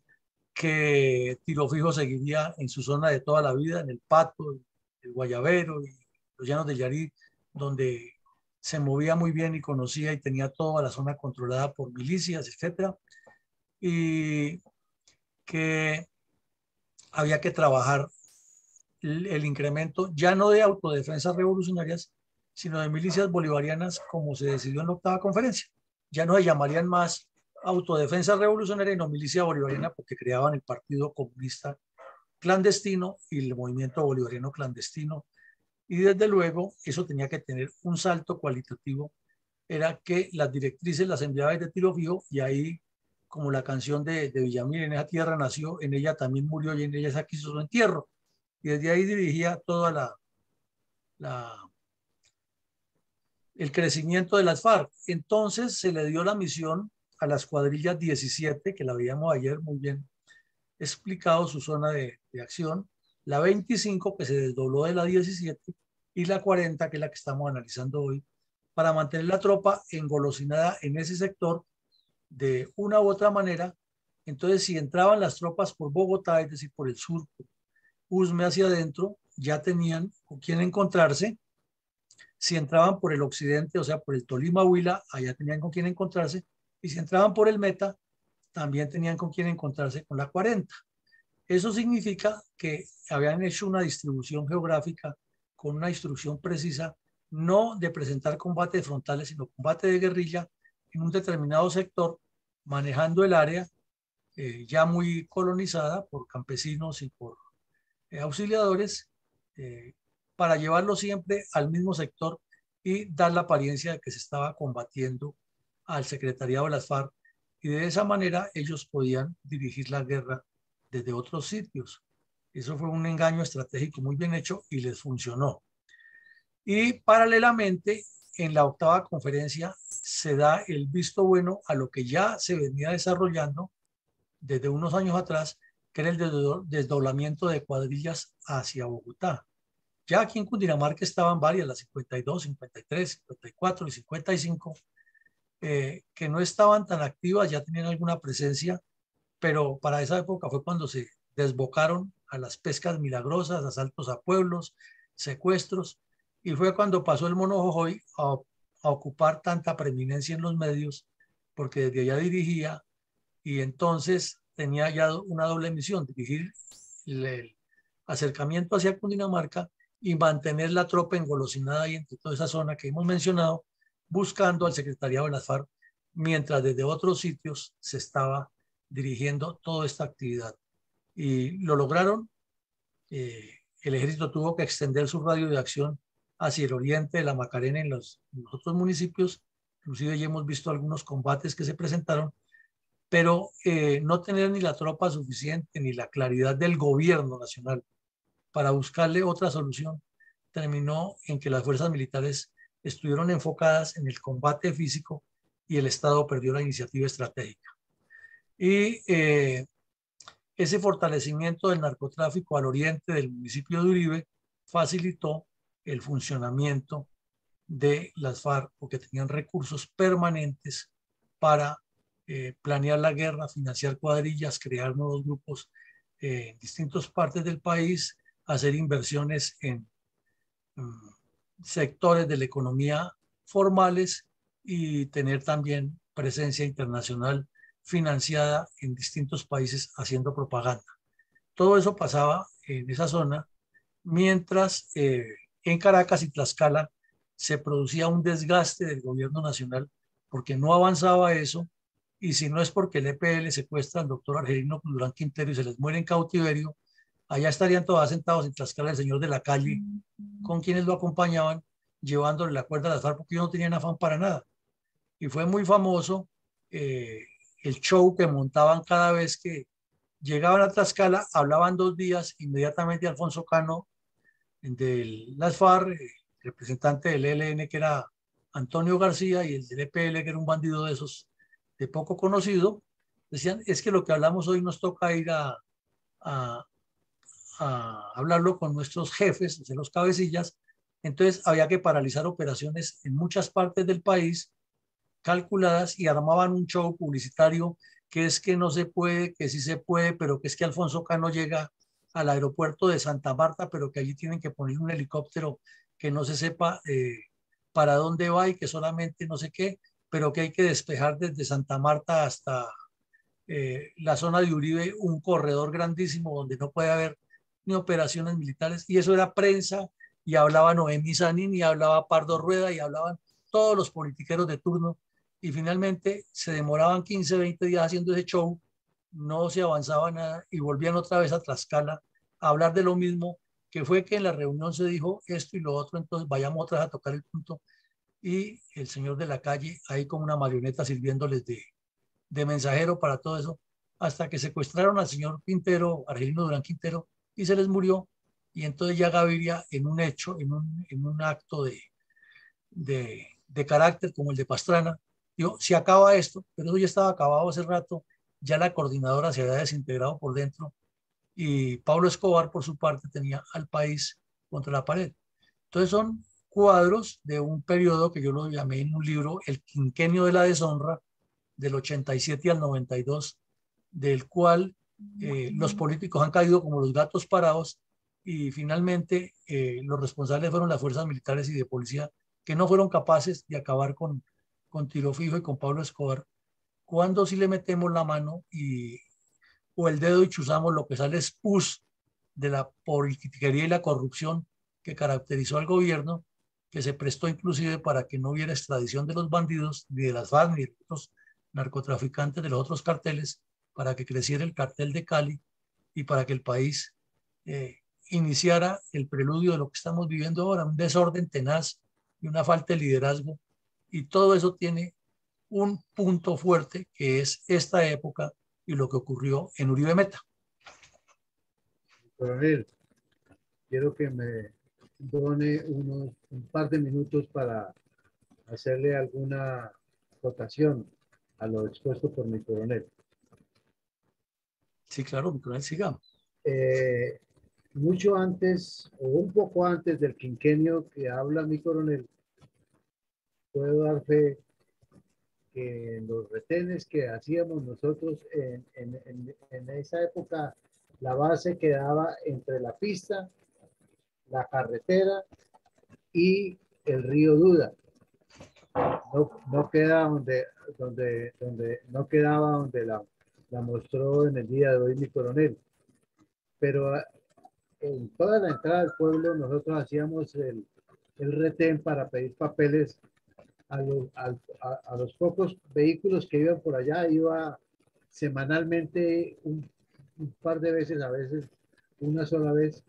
que Tiro Fijo seguiría en su zona de toda la vida, en el Pato, el Guayabero y los llanos de Yarí, donde se movía muy bien y conocía y tenía toda la zona controlada por milicias, etcétera, y que había que trabajar el incremento ya no de autodefensas revolucionarias, sino de milicias bolivarianas, como se decidió en la octava conferencia. Ya no se llamarían más autodefensa revolucionaria y no milicia bolivariana, porque creaban el Partido Comunista clandestino y el movimiento bolivariano clandestino. Y desde luego eso tenía que tener un salto cualitativo, era que las directrices las enviaba desde Tiro Fijo, y ahí, como la canción de Villamil, en esa tierra nació, en ella también murió y en ella se quiso su entierro. Y desde ahí dirigía toda el crecimiento de las FARC. Entonces se le dio la misión a las cuadrillas 17, que la veíamos ayer muy bien explicado su zona de acción, la 25, que se desdobló de la 17, y la 40, que es la que estamos analizando hoy, para mantener la tropa engolosinada en ese sector de una u otra manera. Entonces, si entraban las tropas por Bogotá, es decir, por el sur, Usme hacia adentro, ya tenían con quién encontrarse. Si entraban por el occidente, o sea, por el Tolima Huila, allá tenían con quién encontrarse. Y si entraban por el Meta, también tenían con quién encontrarse con la 40. Eso significa que habían hecho una distribución geográfica con una instrucción precisa, no de presentar combates frontales, sino combate de guerrilla en un determinado sector, manejando el área ya muy colonizada por campesinos y por auxiliadores, eh, para llevarlo siempre al mismo sector y dar la apariencia de que se estaba combatiendo al secretariado de las FARC, y de esa manera ellos podían dirigir la guerra desde otros sitios. Eso fue un engaño estratégico muy bien hecho y les funcionó. Y paralelamente, en la octava conferencia se da el visto bueno a lo que ya se venía desarrollando desde unos años atrás, que era el desdoblamiento de cuadrillas hacia Bogotá. Ya aquí en Cundinamarca estaban varias, las 52, 53, 54 y 55, que no estaban tan activas, ya tenían alguna presencia, pero para esa época fue cuando se desbocaron a las pescas milagrosas, asaltos a pueblos, secuestros, y fue cuando pasó el Mono Jojoy a ocupar tanta preeminencia en los medios, porque desde allá dirigía, y entonces tenía ya una doble misión: dirigir el acercamiento hacia Cundinamarca y mantener la tropa engolosinada ahí entre toda esa zona que hemos mencionado, buscando al secretariado de las FARC, mientras desde otros sitios se estaba dirigiendo toda esta actividad. Y lo lograron. El ejército tuvo que extender su radio de acción hacia el oriente de la Macarena en los otros municipios. Inclusive ya hemos visto algunos combates que se presentaron, pero no tener ni la tropa suficiente ni la claridad del gobierno nacional para buscarle otra solución terminó en que las fuerzas militares estuvieron enfocadas en el combate físico y el Estado perdió la iniciativa estratégica. Y ese fortalecimiento del narcotráfico al oriente del municipio de Uribe facilitó el funcionamiento de las FARC, porque tenían recursos permanentes para planear la guerra, financiar cuadrillas, crear nuevos grupos en distintas partes del país, hacer inversiones en sectores de la economía formales y tener también presencia internacional financiada en distintos países haciendo propaganda. Todo eso pasaba en esa zona, mientras en Caracas y Tlaxcala se producía un desgaste del gobierno nacional porque no avanzaba eso, y si no es porque el EPL secuestra al doctor Argelino Durán Quintero y se les muere en cautiverio, allá estarían todos sentados en Tlaxcala el señor de la calle con quienes lo acompañaban, llevándole la cuerda a las FARC, porque ellos no tenían afán para nada. Y fue muy famoso el show que montaban cada vez que llegaban a Tlaxcala, hablaban 2 días, inmediatamente Alfonso Cano de las FARC, representante del ELN que era Antonio García, y el del EPL que era un bandido de esos de poco conocido, decían: es que lo que hablamos hoy nos toca ir a, a hablarlo con nuestros jefes, o sea, los cabecillas. Entonces había que paralizar operaciones en muchas partes del país calculadas, y armaban un show publicitario que es que no se puede, que sí se puede, pero que es que Alfonso Cano llega al aeropuerto de Santa Marta, pero que allí tienen que poner un helicóptero que no se sepa para dónde va y que solamente no sé qué, pero que hay que despejar desde Santa Marta hasta la zona de Uribe un corredor grandísimo donde no puede haber ni operaciones militares. Y eso era prensa, y hablaba Noemí Sanín, y hablaba Pardo Rueda, y hablaban todos los politiqueros de turno, y finalmente se demoraban 15, 20 días haciendo ese show, no se avanzaba nada, y volvían otra vez a Tlaxcala a hablar de lo mismo, que fue que en la reunión se dijo esto y lo otro, entonces vayamos otra vez a tocar el punto, y el señor de la calle ahí como una marioneta sirviéndoles de mensajero para todo eso, hasta que secuestraron al señor Quintero, Argelino Durán Quintero, y se les murió. Y entonces ya Gaviria, en un hecho, en un acto de carácter como el de Pastrana, dijo: si acaba esto, pero eso ya estaba acabado hace rato, ya la coordinadora se había desintegrado por dentro, y Pablo Escobar, por su parte, tenía al país contra la pared. Entonces son cuadros de un periodo que yo lo llamé en un libro El Quinquenio de la Deshonra, del 87 al 92, del cual los políticos han caído como los gatos parados y finalmente los responsables fueron las fuerzas militares y de policía que no fueron capaces de acabar con Tiro Fijo y con Pablo Escobar. Cuando sí le metemos la mano o el dedo y chuzamos, lo que sale es pus de la politiquería y la corrupción que caracterizó al gobierno, que se prestó inclusive para que no hubiera extradición de los bandidos, ni de las FARC, ni de los narcotraficantes de los otros carteles, para que creciera el cartel de Cali y para que el país iniciara el preludio de lo que estamos viviendo ahora, un desorden tenaz y una falta de liderazgo. Y todo eso tiene un punto fuerte que es esta época y lo que ocurrió en Uribe Meta. Coronel, quiero que me done un par de minutos para hacerle alguna acotación a lo expuesto por mi coronel. Sí, claro, mi coronel, siga. Mucho antes o un poco antes del quinquenio que habla mi coronel, puedo dar fe que en los retenes que hacíamos nosotros en esa época, la base quedaba entre la pista, la carretera y el río Duda. No queda no quedaba donde la mostró en el día de hoy mi coronel. Pero en toda la entrada del pueblo nosotros hacíamos el retén para pedir papeles a los pocos vehículos que iban por allá. Iba semanalmente un par de veces, a veces una sola vez,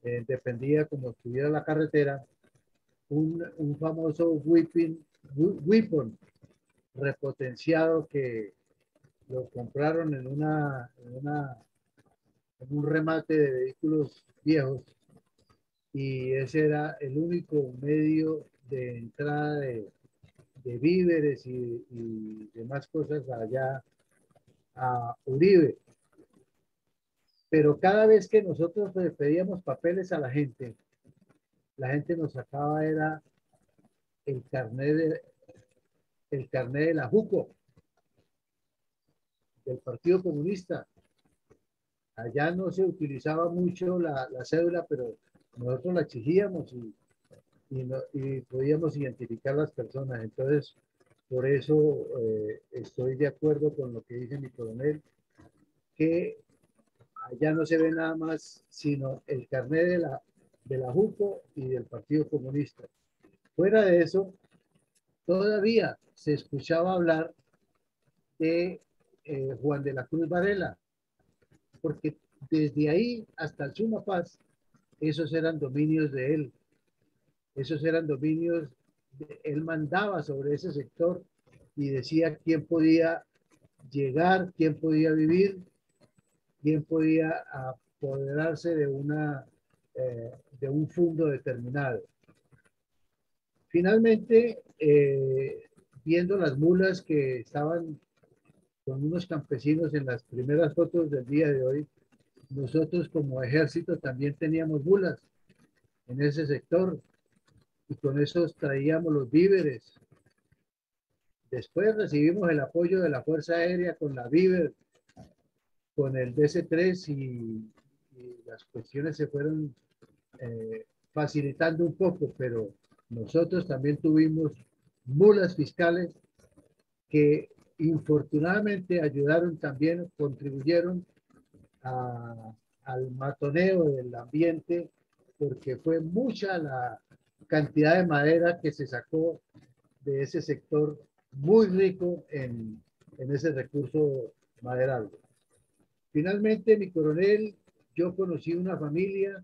dependía como estuviera la carretera, un famoso weapon repotenciado que lo compraron en un remate de vehículos viejos, y ese era el único medio de entrada de víveres y demás cosas allá a Uribe. Pero cada vez que nosotros le pedíamos papeles a la gente nos sacaba era el carnet de la JUCO, del Partido Comunista. Allá no se utilizaba mucho la cédula, pero nosotros la exigíamos y podíamos identificar las personas. Entonces, por eso estoy de acuerdo con lo que dice mi coronel, que allá no se ve nada más sino el carnet de la JUCO y del Partido Comunista. Fuera de eso, todavía se escuchaba hablar de Juan de la Cruz Varela, porque desde ahí hasta el Sumapaz, esos eran dominios de él. Esos eran dominios, él mandaba sobre ese sector y decía quién podía llegar, quién podía vivir, quién podía apoderarse de un fondo determinado. Finalmente, viendo las mulas que estaban con unos campesinos en las primeras fotos del día de hoy, nosotros como ejército también teníamos mulas en ese sector y con esos traíamos los víveres. Después recibimos el apoyo de la Fuerza Aérea con la Víver, con el DC-3 y las cuestiones se fueron facilitando un poco, pero nosotros también tuvimos mulas fiscales que infortunadamente ayudaron también, contribuyeron al matoneo del ambiente, porque fue mucha la cantidad de madera que se sacó de ese sector muy rico en ese recurso maderable. Finalmente, mi coronel, yo conocí una familia,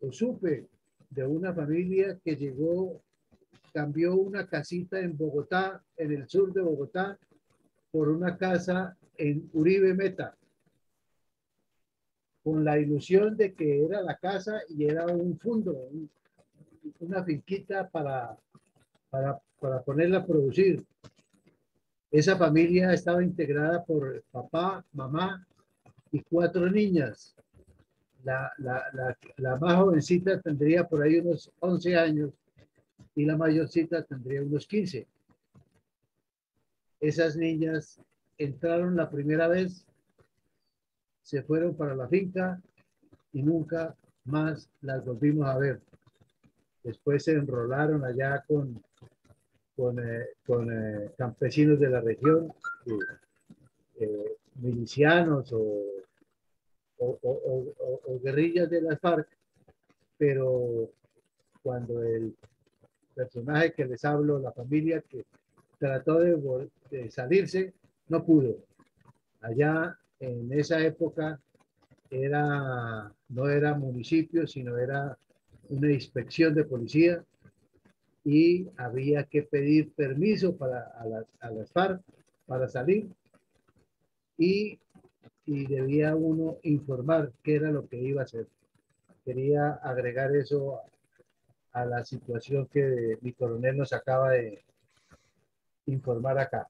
o supe de una familia que llegó, cambió una casita en Bogotá, en el sur de Bogotá, por una casa en Uribe Meta, con la ilusión de que era la casa y era un fondo, una finquita para ponerla a producir. Esa familia estaba integrada por papá, mamá y 4 niñas. La más jovencita tendría por ahí unos 11 años y la mayorcita tendría unos 15. esas niñas entraron la primera vez, se fueron para la finca y nunca más las volvimos a ver. Después se enrolaron allá con campesinos de la región, milicianos o guerrillas de las FARC, pero cuando el personaje que les hablo, la familia que trató de salirse, no pudo. Allá en esa época no era municipio, sino era una inspección de policía y había que pedir permiso a las FARC para salir y, y debía uno informar qué era lo que iba a hacer. Quería agregar eso a la situación que mi coronel nos acaba de informar acá.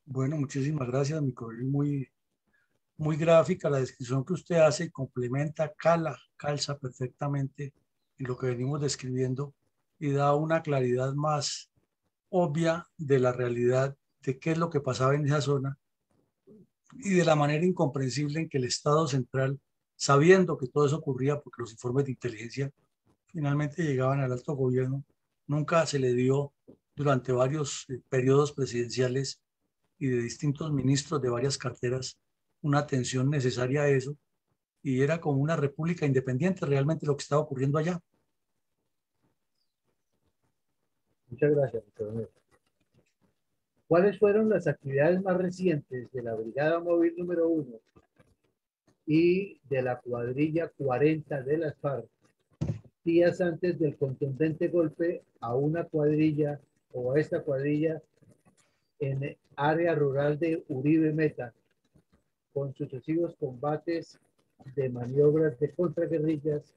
Bueno, muchísimas gracias, mi coronel. Muy gráfica la descripción que usted hace y complementa, calza perfectamente en lo que venimos describiendo y da una claridad más obvia de la realidad de qué es lo que pasaba en esa zona y de la manera incomprensible en que el Estado central, sabiendo que todo eso ocurría porque los informes de inteligencia finalmente llegaban al alto gobierno, nunca se le dio durante varios periodos presidenciales y de distintos ministros de varias carteras una atención necesaria a eso, y era como una república independiente realmente lo que estaba ocurriendo allá. Muchas gracias, coronel. ¿Cuáles fueron las actividades más recientes de la Brigada Móvil número 1 y de la cuadrilla 40 de las FARC días antes del contundente golpe a una cuadrilla o a esta cuadrilla en el área rural de Uribe Meta, con sucesivos combates de maniobras de contraguerrillas,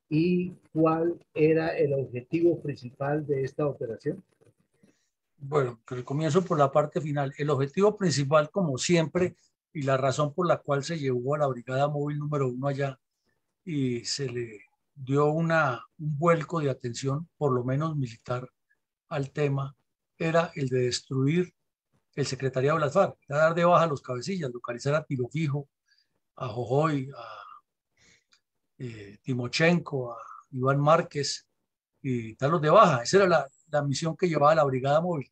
y cuál era el objetivo principal de esta operación? Bueno, que comienzo por la parte final. El objetivo principal, como siempre, y la razón por la cual se llevó a la Brigada Móvil número 1 allá y se le dio un vuelco de atención, por lo menos militar, al tema, era el de destruir el secretariado de las FARC, dar de baja a los cabecillas, localizar a Tiro Fijo, a Jojoy, a Timochenko, a Iván Márquez y darlos de baja. Esa era la misión que llevaba la Brigada Móvil,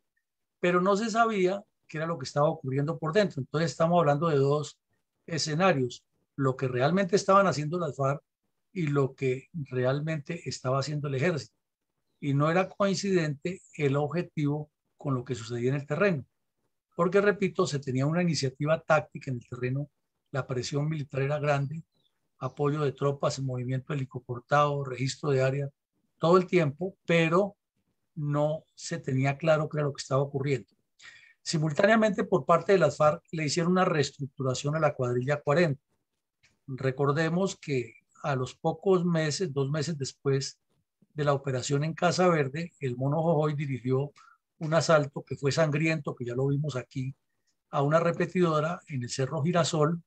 pero no se sabía qué era lo que estaba ocurriendo por dentro. Entonces estamos hablando de dos escenarios, lo que realmente estaban haciendo las FARC y lo que realmente estaba haciendo el ejército. Y no era coincidente el objetivo con lo que sucedía en el terreno, porque repito, se tenía una iniciativa táctica en el terreno, la presión militar era grande, apoyo de tropas, movimiento helicoportado, registro de área, todo el tiempo, pero no se tenía claro qué era lo que estaba ocurriendo. Simultáneamente, por parte de las FARC, le hicieron una reestructuración a la cuadrilla 40. Recordemos que a los pocos meses, 2 meses después de la operación en Casa Verde, el Mono Jojoy dirigió un asalto que fue sangriento, que ya lo vimos aquí, a una repetidora en el Cerro Girasol,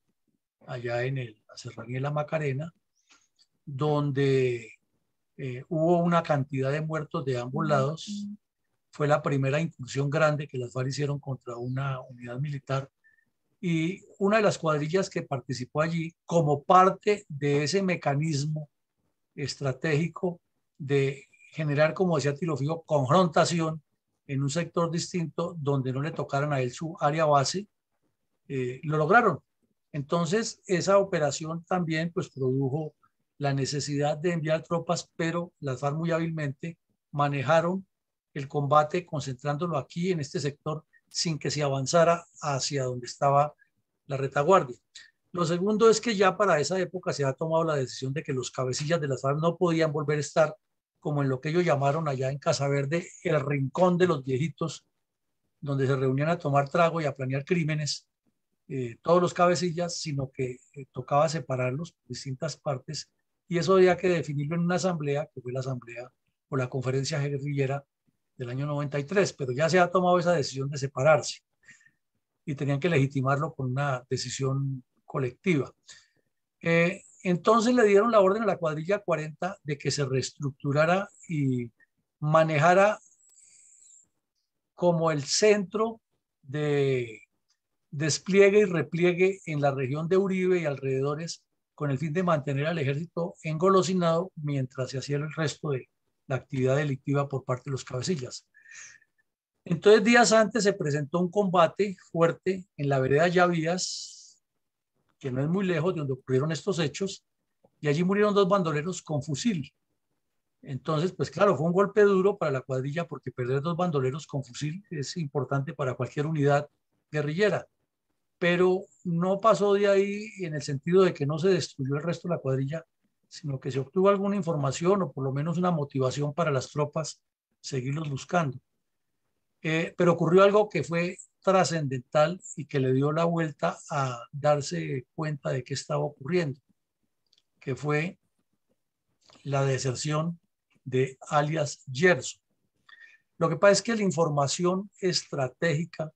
allá en la Serranía de la Macarena, donde hubo una cantidad de muertos de ambos lados. Fue la primera incursión grande que las FARC hicieron contra una unidad militar, y una de las cuadrillas que participó allí como parte de ese mecanismo estratégico de generar, como decía Tiro Fijo, confrontación en un sector distinto donde no le tocaran a él su área base, lo lograron. Entonces, esa operación también pues produjo la necesidad de enviar tropas, pero las FARC muy hábilmente manejaron el combate concentrándolo aquí en este sector sin que se avanzara hacia donde estaba la retaguardia. Lo segundo es que ya para esa época se ha tomado la decisión de que los cabecillas de las FARC no podían volver a estar como en lo que ellos llamaron allá en Casa Verde el rincón de los viejitos, donde se reunían a tomar trago y a planear crímenes, todos los cabecillas, sino que tocaba separarlos por distintas partes, y eso había que definirlo en una asamblea, que fue la asamblea o la conferencia guerrillera del año 93, pero ya se ha tomado esa decisión de separarse y tenían que legitimarlo con una decisión colectiva. Entonces le dieron la orden a la cuadrilla 40 de que se reestructurara y manejara como el centro de despliegue y repliegue en la región de Uribe y alrededores con el fin de mantener al ejército engolosinado mientras se hacía el resto de la actividad delictiva por parte de los cabecillas. Entonces, días antes se presentó un combate fuerte en la vereda Llavías, que no es muy lejos de donde ocurrieron estos hechos, y allí murieron 2 bandoleros con fusil. Entonces, pues claro, fue un golpe duro para la cuadrilla porque perder 2 bandoleros con fusil es importante para cualquier unidad guerrillera, pero no pasó de ahí en el sentido de que no se destruyó el resto de la cuadrilla, sino que se obtuvo alguna información o por lo menos una motivación para las tropas seguirlos buscando. Pero ocurrió algo que fue trascendental y que le dio la vuelta a darse cuenta de qué estaba ocurriendo, que fue la deserción de alias Gerson. Lo que pasa es que la información estratégica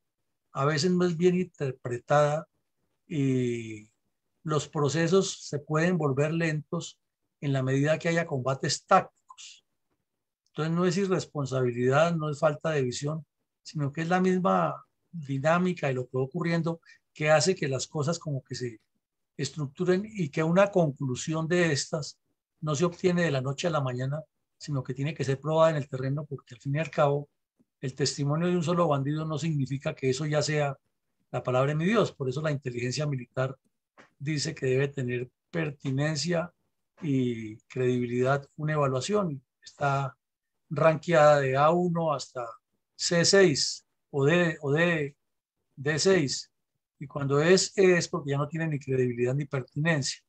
a veces no es bien interpretada y los procesos se pueden volver lentos en la medida que haya combates tácticos. Entonces no es irresponsabilidad, no es falta de visión, sino que es la misma dinámica de lo que va ocurriendo que hace que las cosas como que se estructuren y que una conclusión de estas no se obtiene de la noche a la mañana, sino que tiene que ser probada en el terreno, porque al fin y al cabo el testimonio de un solo bandido no significa que eso ya sea la palabra de mi Dios. Por eso la inteligencia militar dice que debe tener pertinencia y credibilidad una evaluación. Está rankeada de A1 hasta C6 o D6. Y cuando es porque ya no tiene ni credibilidad ni pertinencia.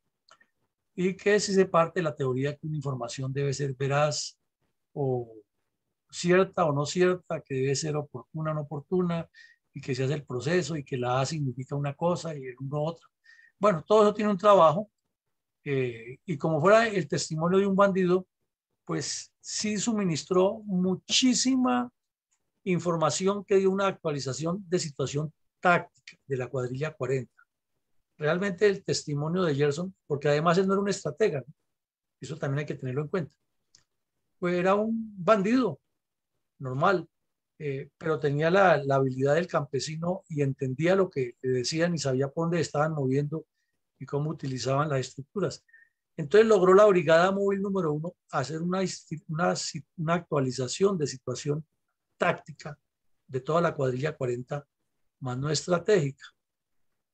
Y que si se parte de la teoría que una información debe ser veraz o cierta o no cierta, que debe ser oportuna o no oportuna, y que se hace el proceso y que la A significa una cosa y el uno otra. Bueno, todo eso tiene un trabajo y como fuera el testimonio de un bandido, pues sí suministró muchísima información que dio una actualización de situación táctica de la cuadrilla 40. Realmente el testimonio de Gerson, porque además él no era un estratega, ¿no? Eso también hay que tenerlo en cuenta, pues era un bandido normal, pero tenía la habilidad del campesino y entendía lo que le decían y sabía por dónde estaban moviendo y cómo utilizaban las estructuras. Entonces logró la Brigada Móvil número 1 hacer una actualización de situación táctica de toda la cuadrilla 40, más no estratégica.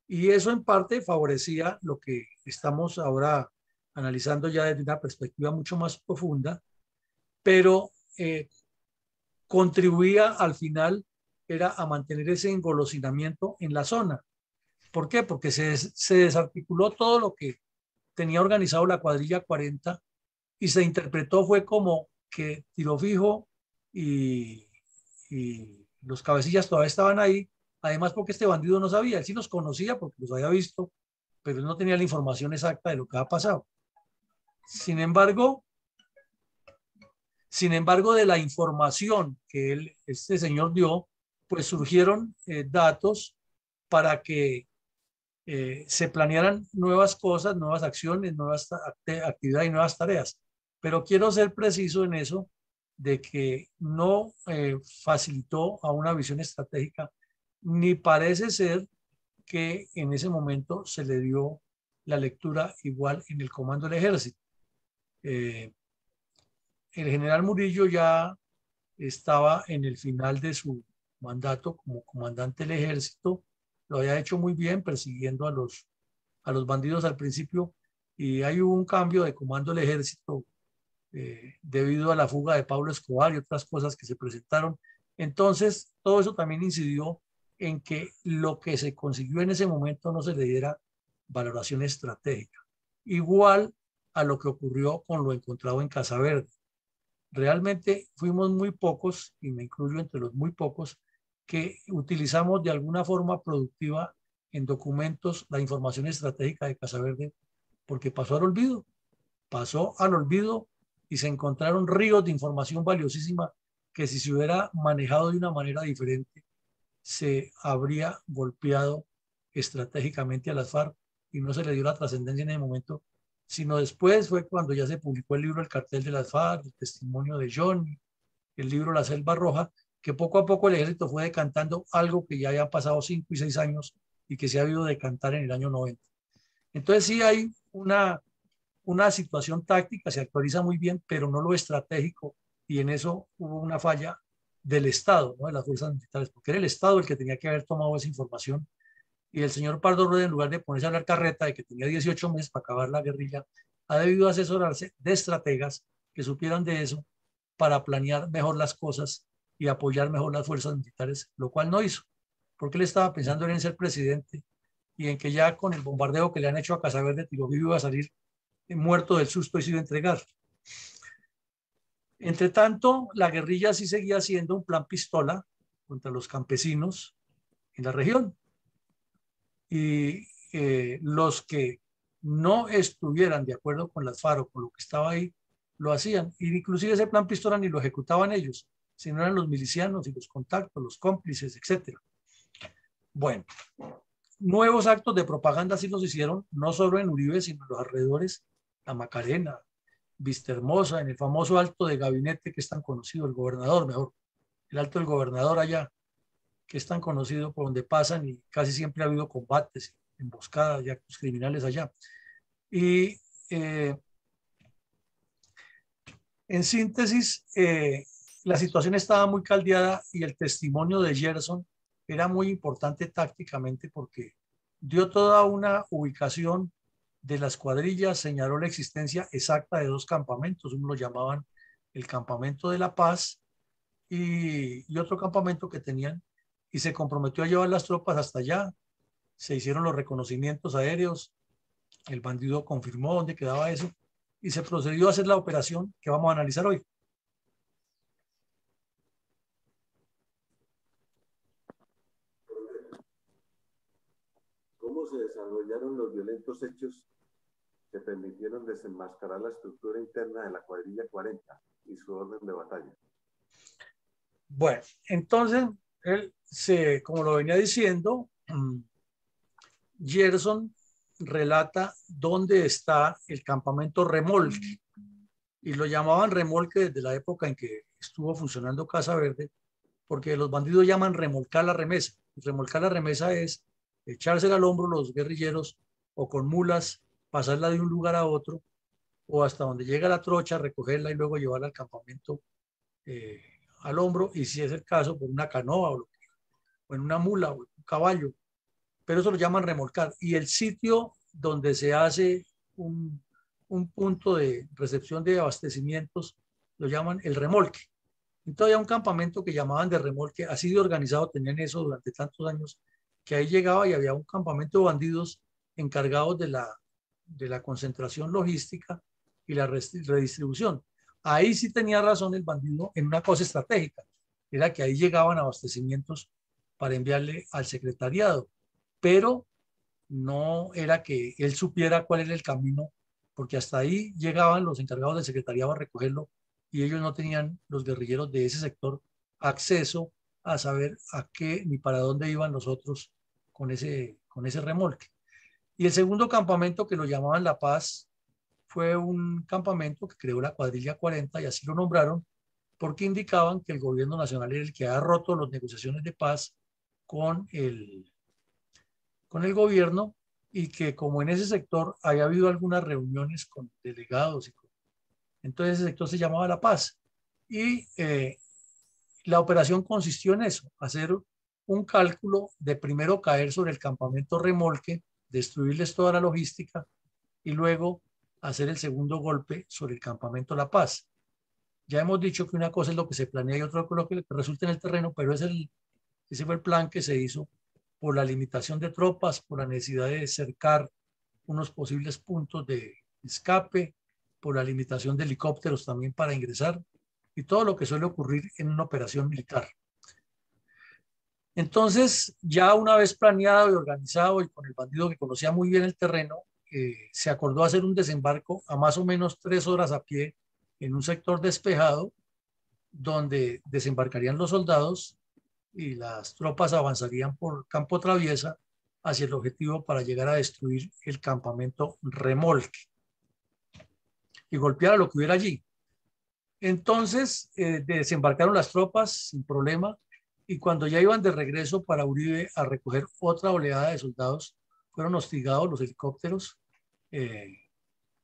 Y eso en parte favorecía lo que estamos ahora analizando ya desde una perspectiva mucho más profunda, pero contribuía al final era a mantener ese engolosinamiento en la zona. ¿Por qué? Porque se desarticuló todo lo que tenía organizado la cuadrilla 40 y se interpretó fue como que Tiro Fijo y los cabecillas todavía estaban ahí, además porque este bandido no sabía, él sí los conocía porque los había visto, pero él no tenía la información exacta de lo que había pasado. Sin embargo, de la información que este señor dio, pues surgieron datos para que se planearan nuevas cosas, nuevas acciones, nuevas actividades y nuevas tareas. Pero quiero ser preciso en eso, de que no facilitó a una visión estratégica, ni parece ser que en ese momento se le dio la lectura igual en el comando del ejército. El general Murillo ya estaba en el final de su mandato como comandante del ejército, lo había hecho muy bien persiguiendo a los bandidos al principio y hay un cambio de comando del ejército debido a la fuga de Pablo Escobar y otras cosas que se presentaron. Entonces, todo eso también incidió en que lo que se consiguió en ese momento no se le diera valoración estratégica, igual a lo que ocurrió con lo encontrado en Casa Verde. Realmente fuimos muy pocos, y me incluyo entre los muy pocos, que utilizamos de alguna forma productiva en documentos la información estratégica de Casa Verde, porque pasó al olvido y se encontraron ríos de información valiosísima que si se hubiera manejado de una manera diferente, se habría golpeado estratégicamente a las FARC y no se le dio la trascendencia en ese momento, sino después fue cuando ya se publicó el libro El cartel de las FARC, el testimonio de Johnny, el libro La Selva Roja, que poco a poco el ejército fue decantando algo que ya habían pasado 5 y 6 años y que se ha habido decantar en el año 90. Entonces sí hay una situación táctica, se actualiza muy bien, pero no lo estratégico, y en eso hubo una falla del Estado, ¿no? De las fuerzas militares, porque era el Estado el que tenía que haber tomado esa información, y el señor Pardo Rueda, en lugar de ponerse a hablar carreta de que tenía 18 meses para acabar la guerrilla, ha debido asesorarse de estrategas que supieran de eso para planear mejor las cosas y apoyar mejor las fuerzas militares, lo cual no hizo, porque él estaba pensando en ser presidente y en que ya con el bombardeo que le han hecho a Casaverde, Tiro Vivo iba a salir muerto del susto y se iba a entregar. Entre tanto, la guerrilla sí seguía siendo un plan pistola contra los campesinos en la región. Y los que no estuvieran de acuerdo con las FARC, con lo que estaba ahí, lo hacían. Y inclusive ese plan pistola ni lo ejecutaban ellos, sino eran los milicianos y los contactos, los cómplices, etc. Bueno, nuevos actos de propaganda sí los hicieron, no solo en Uribe, sino en los alrededores, la Macarena, Vistahermosa, en el famoso alto de gabinete que es tan conocido, el gobernador, mejor, el alto del gobernador allá, que es tan conocido por donde pasan y casi siempre ha habido combates, emboscadas y actos criminales allá. Y en síntesis, la situación estaba muy caldeada y el testimonio de Gerson era muy importante tácticamente porque dio toda una ubicación de las cuadrillas, señaló la existencia exacta de dos campamentos, uno lo llamaban el Campamento de la Paz y otro campamento que tenían, y se comprometió a llevar las tropas hasta allá, se hicieron los reconocimientos aéreos, el bandido confirmó dónde quedaba eso, y se procedió a hacer la operación que vamos a analizar hoy. ¿Cómo se desarrollaron los violentos hechos que permitieron desenmascarar la estructura interna de la cuadrilla 40 y su orden de batalla? Bueno, entonces, como lo venía diciendo, Gerson relata dónde está el campamento Remolque, y lo llamaban Remolque desde la época en que estuvo funcionando Casa Verde, porque los bandidos llaman remolcar la remesa. Remolcar la remesa es echársela al hombro los guerrilleros o con mulas, pasarla de un lugar a otro o hasta donde llega la trocha, recogerla y luego llevarla al campamento al hombro, y si es el caso, por una canoa o en una mula o en un caballo. Pero eso lo llaman remolcar. Y el sitio donde se hace un punto de recepción de abastecimientos lo llaman el remolque. Entonces había un campamento que llamaban de remolque, así de organizado tenían eso durante tantos años, que ahí llegaba y había un campamento de bandidos encargados de la concentración logística y la redistribución. Ahí sí tenía razón el bandido en una cosa estratégica, era que ahí llegaban abastecimientos para enviarle al secretariado, pero no era que él supiera cuál era el camino, porque hasta ahí llegaban los encargados del secretariado a recogerlo y ellos no tenían, los guerrilleros de ese sector, acceso a saber a qué ni para dónde iban los otros con ese remolque. Y el segundo campamento, que lo llamaban La Paz, fue un campamento que creó la cuadrilla 40 y así lo nombraron porque indicaban que el gobierno nacional era el que ha roto las negociaciones de paz con el gobierno, y que como en ese sector había habido algunas reuniones con delegados, entonces ese sector se llamaba La Paz. Y la operación consistió en eso, hacer un cálculo de primero caer sobre el campamento Remolque, destruirles toda la logística y luego hacer el segundo golpe sobre el campamento La Paz. Ya hemos dicho que una cosa es lo que se planea y otra es lo que resulta en el terreno, pero ese fue el plan que se hizo por la limitación de tropas, por la necesidad de cercar unos posibles puntos de escape, por la limitación de helicópteros también para ingresar y todo lo que suele ocurrir en una operación militar. Entonces, ya una vez planeado y organizado y con el bandido que conocía muy bien el terreno, se acordó hacer un desembarco a más o menos 3 horas a pie en un sector despejado donde desembarcarían los soldados y las tropas avanzarían por campo traviesa hacia el objetivo para llegar a destruir el campamento Remolque y golpear a lo que hubiera allí. Entonces desembarcaron las tropas sin problema y cuando ya iban de regreso para Uribe a recoger otra oleada de soldados, fueron hostigados los helicópteros, eh,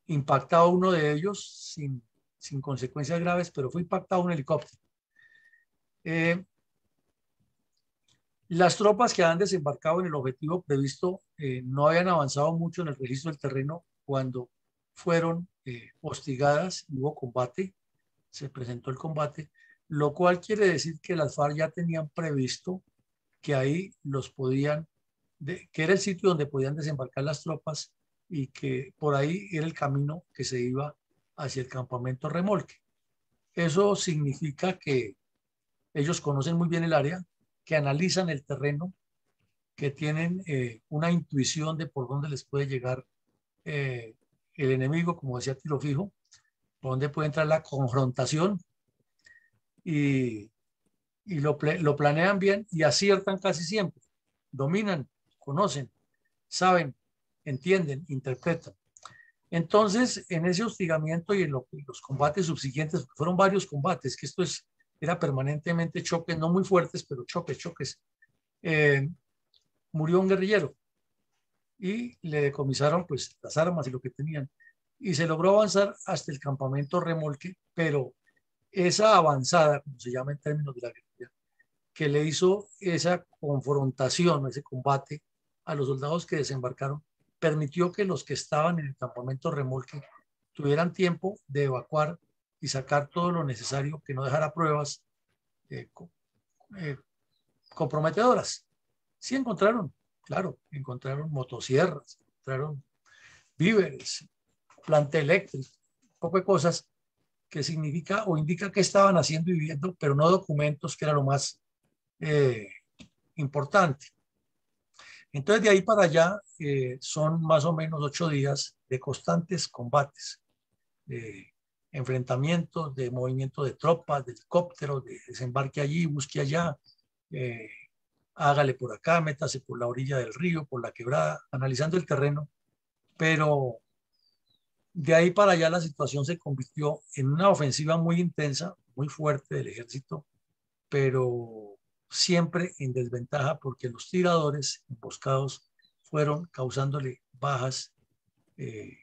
impactado uno de ellos sin consecuencias graves, pero fue impactado un helicóptero. Las tropas que han desembarcado en el objetivo previsto no habían avanzado mucho en el registro del terreno cuando fueron hostigadas, hubo combate, se presentó el combate, lo cual quiere decir que las FARC ya tenían previsto que ahí los podían, que era el sitio donde podían desembarcar las tropas y que por ahí era el camino que se iba hacia el campamento remolque. Eso significa que ellos conocen muy bien el área, que analizan el terreno, que tienen una intuición de por dónde les puede llegar el enemigo, como decía tiro fijo, por dónde puede entrar la confrontación y lo planean bien y aciertan casi siempre. Dominan, conocen, saben, entienden, interpretan. Entonces, en ese hostigamiento y en los combates subsiguientes, fueron varios combates, que era permanentemente choques, no muy fuertes, pero choques. Murió un guerrillero y le decomisaron pues las armas y lo que tenían. Y se logró avanzar hasta el campamento remolque, pero esa avanzada, como se llama en términos de la guerrilla, que le hizo esa confrontación, ese combate a los soldados que desembarcaron, permitió que los que estaban en el campamento remolque tuvieran tiempo de evacuar y sacar todo lo necesario que no dejara pruebas eh, comprometedoras. Sí encontraron, claro, encontraron motosierras, encontraron víveres, planta eléctrica, un poco de cosas que significa o indica que estaban haciendo y viviendo, pero no documentos, que era lo más eh, importante. Entonces, de ahí para allá son más o menos 8 días de constantes combates, de enfrentamientos, de movimiento de tropas, de helicópteros, de desembarque allí, busque allá, eh, hágale por acá, métase por la orilla del río, por la quebrada, analizando el terreno, pero de ahí para allá la situación se convirtió en una ofensiva muy intensa, muy fuerte del ejército, pero siempre en desventaja porque los tiradores emboscados fueron causándole bajas eh,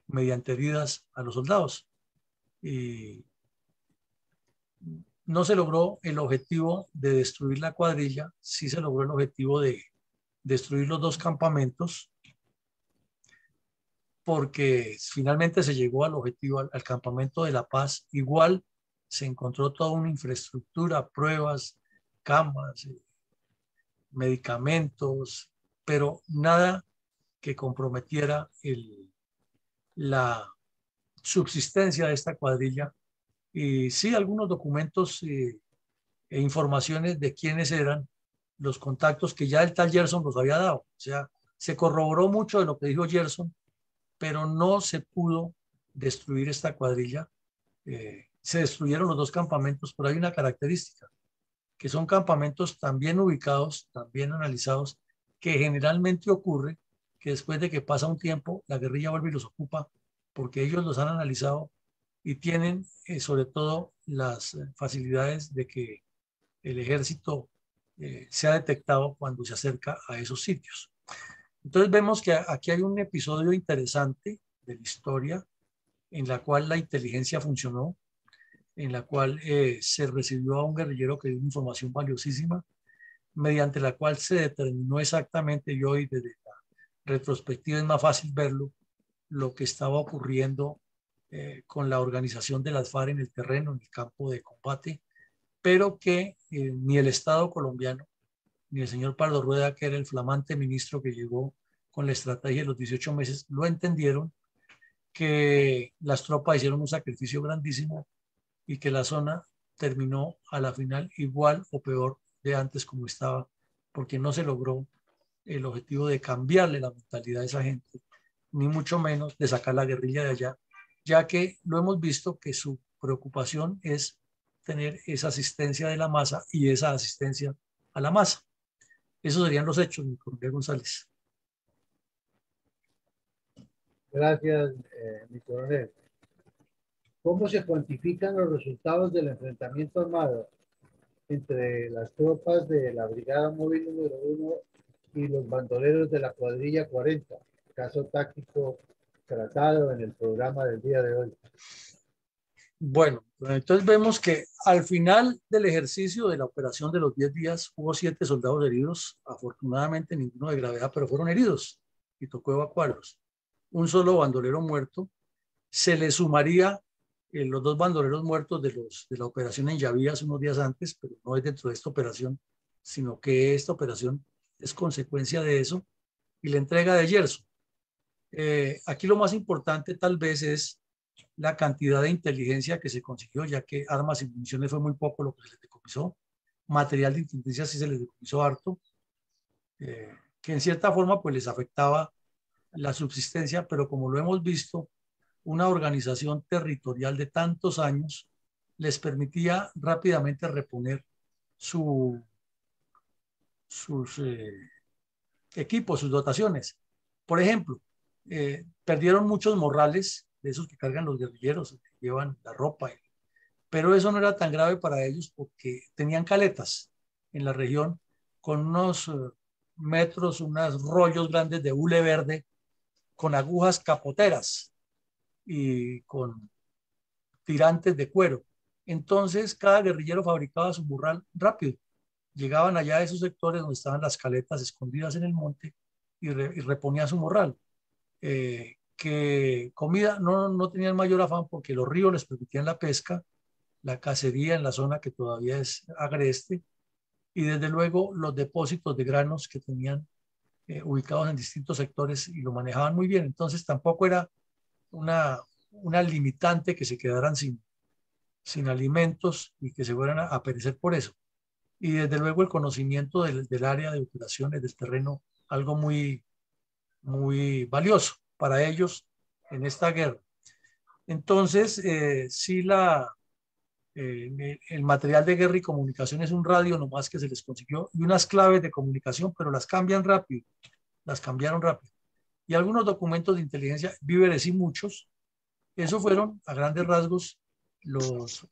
mediante heridas a los soldados. Y no se logró el objetivo de destruir la cuadrilla, sí se logró el objetivo de destruir los dos campamentos, porque finalmente se llegó al objetivo, al campamento de La Paz. Igual se encontró toda una infraestructura, pruebas, camas, medicamentos, pero nada que comprometiera la subsistencia de esta cuadrilla. Y sí, algunos documentos e informaciones de quiénes eran los contactos que ya el tal Gerson los había dado. O sea, se corroboró mucho de lo que dijo Gerson, pero no se pudo destruir esta cuadrilla. Se destruyeron los dos campamentos, pero hay una característica, que son campamentos tan bien ubicados, tan bien analizados, que generalmente ocurre que después de que pasa un tiempo, la guerrilla vuelve y los ocupa, porque ellos los han analizado y tienen sobre todo las facilidades de que el ejército sea detectado cuando se acerca a esos sitios. Entonces vemos que aquí hay un episodio interesante de la historia en la cual la inteligencia funcionó, en la cual se recibió a un guerrillero que dio una información valiosísima, mediante la cual se determinó exactamente, y hoy desde la retrospectiva es más fácil verlo, lo que estaba ocurriendo con la organización de las FARC en el terreno, en el campo de combate, pero que ni el Estado colombiano, ni el señor Pardo Rueda, que era el flamante ministro que llegó con la estrategia de los 18 meses, lo entendieron, que las tropas hicieron un sacrificio grandísimo y que la zona terminó a la final igual o peor de antes como estaba, porque no se logró el objetivo de cambiarle la mentalidad a esa gente, ni mucho menos de sacar la guerrilla de allá, ya que lo hemos visto que su preocupación es tener esa asistencia de la masa y esa asistencia a la masa. Esos serían los hechos, mi coronel González. Gracias, mi coronel. ¿Cómo se cuantifican los resultados del enfrentamiento armado entre las tropas de la Brigada Móvil número 1 y los bandoleros de la cuadrilla 40? Caso táctico tratado en el programa del día de hoy. Bueno, entonces vemos que al final del ejercicio de la operación de los 10 días hubo 7 soldados heridos, afortunadamente ninguno de gravedad, pero fueron heridos y tocó evacuarlos. Un solo bandolero muerto, se le sumaría los 2 bandoleros muertos de la operación en Yavías unos días antes, pero no es dentro de esta operación, sino que esta operación es consecuencia de eso, y la entrega de Yerso. Aquí lo más importante tal vez es la cantidad de inteligencia que se consiguió, ya que armas y municiones fue muy poco lo que se les decomisó, material de inteligencia sí se les decomisó harto, que en cierta forma pues les afectaba la subsistencia, pero como lo hemos visto, una organización territorial de tantos años les permitía rápidamente reponer sus equipos, sus dotaciones. Por ejemplo, perdieron muchos morrales de esos que cargan los guerrilleros, que llevan la ropa, pero eso no era tan grave para ellos porque tenían caletas en la región con unos metros, unos rollos grandes de hule verde con agujas capoteras y con tirantes de cuero. Entonces, cada guerrillero fabricaba su morral rápido. Llegaban allá a esos sectores donde estaban las caletas escondidas en el monte y reponía su morral. Que comida no tenían mayor afán porque los ríos les permitían la pesca, la cacería en la zona que todavía es agreste, y desde luego los depósitos de granos que tenían ubicados en distintos sectores y lo manejaban muy bien. Entonces tampoco era una limitante que se quedaran sin alimentos y que se fueran a perecer por eso. Y desde luego el conocimiento del área de operaciones, del terreno, algo muy, muy valioso para ellos en esta guerra. Entonces, sí, el material de guerra y comunicación es un radio nomás que se les consiguió y unas claves de comunicación, pero las cambian rápido, las cambiaron rápido. Y algunos documentos de inteligencia, víveres y muchos, eso fueron a grandes rasgos los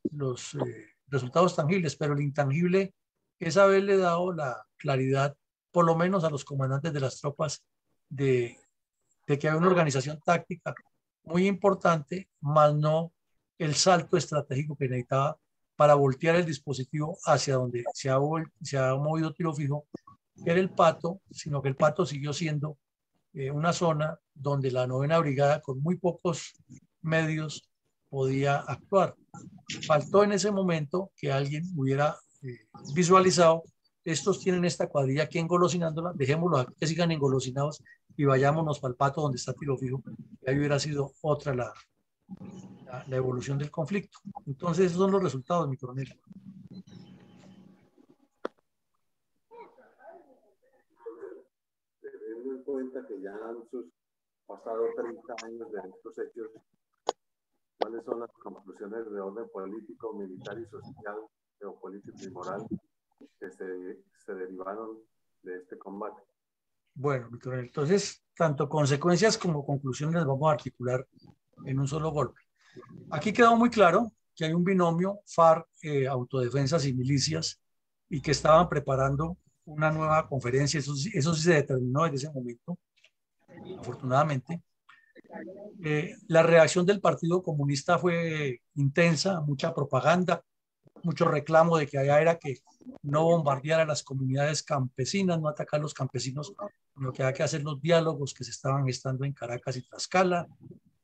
resultados tangibles, pero el intangible es haberle dado la claridad, por lo menos a los comandantes de las tropas, de que hay una organización táctica muy importante, más no el salto estratégico que necesitaba para voltear el dispositivo hacia donde se ha movido tiro fijo, que era el Pato, sino que el Pato siguió siendo una zona donde la 9ª Brigada con muy pocos medios podía actuar. Faltó en ese momento que alguien hubiera visualizado, estos tienen esta cuadrilla aquí engolosinándola, dejémoslos aquí que sigan engolosinados y vayámonos para el Pato donde está tiro fijo. Y ahí hubiera sido otra la evolución del conflicto. Entonces esos son los resultados, mi coronel. Teniendo en cuenta que ya han pasado 30 años de estos hechos, ¿cuáles son las conclusiones de orden político, militar y social, geopolítico y moral que se derivaron de este combate? Bueno, mi coronel, entonces, tanto consecuencias como conclusiones las vamos a articular en un solo golpe. Aquí quedó muy claro que hay un binomio FARC, autodefensas y milicias, y que estaban preparando una nueva conferencia. Eso sí se determinó desde ese momento, afortunadamente. La reacción del Partido Comunista fue intensa, mucha propaganda, mucho reclamo de que allá era que no bombardear a las comunidades campesinas, no atacar a los campesinos, sino que había que hacer los diálogos que se estaban gestando en Caracas y Tlaxcala,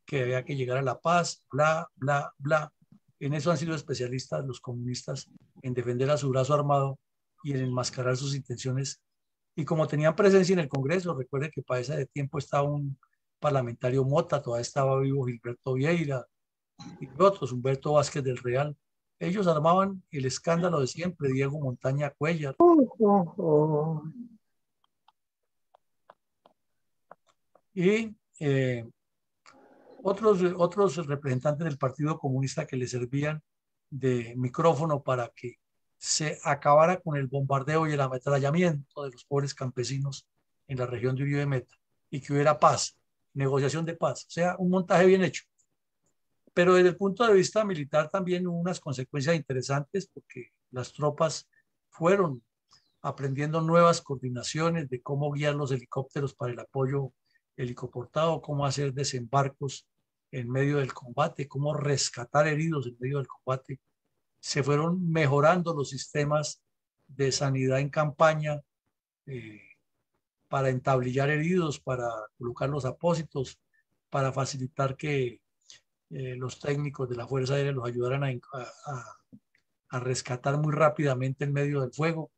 que había que llegar a la paz, bla, bla, bla. En eso han sido especialistas los comunistas, en defender a su brazo armado y en enmascarar sus intenciones. Y como tenían presencia en el Congreso, recuerde que para ese tiempo estaba un parlamentario Mota, todavía estaba vivo Gilberto Vieira y otros, Humberto Vázquez del Real. Ellos armaban el escándalo de siempre, Diego Montaña Cuellar. Y otros representantes del Partido Comunista que le servían de micrófono para que se acabara con el bombardeo y el ametrallamiento de los pobres campesinos en la región de Uribe Meta y que hubiera paz, negociación de paz, o sea, un montaje bien hecho. Pero desde el punto de vista militar también hubo unas consecuencias interesantes porque las tropas fueron aprendiendo nuevas coordinaciones de cómo guiar los helicópteros para el apoyo helicoportado, cómo hacer desembarcos en medio del combate, cómo rescatar heridos en medio del combate. Se fueron mejorando los sistemas de sanidad en campaña para entablillar heridos, para colocar los apósitos, para facilitar que los técnicos de la Fuerza Aérea los ayudaran a rescatar muy rápidamente en medio del fuego.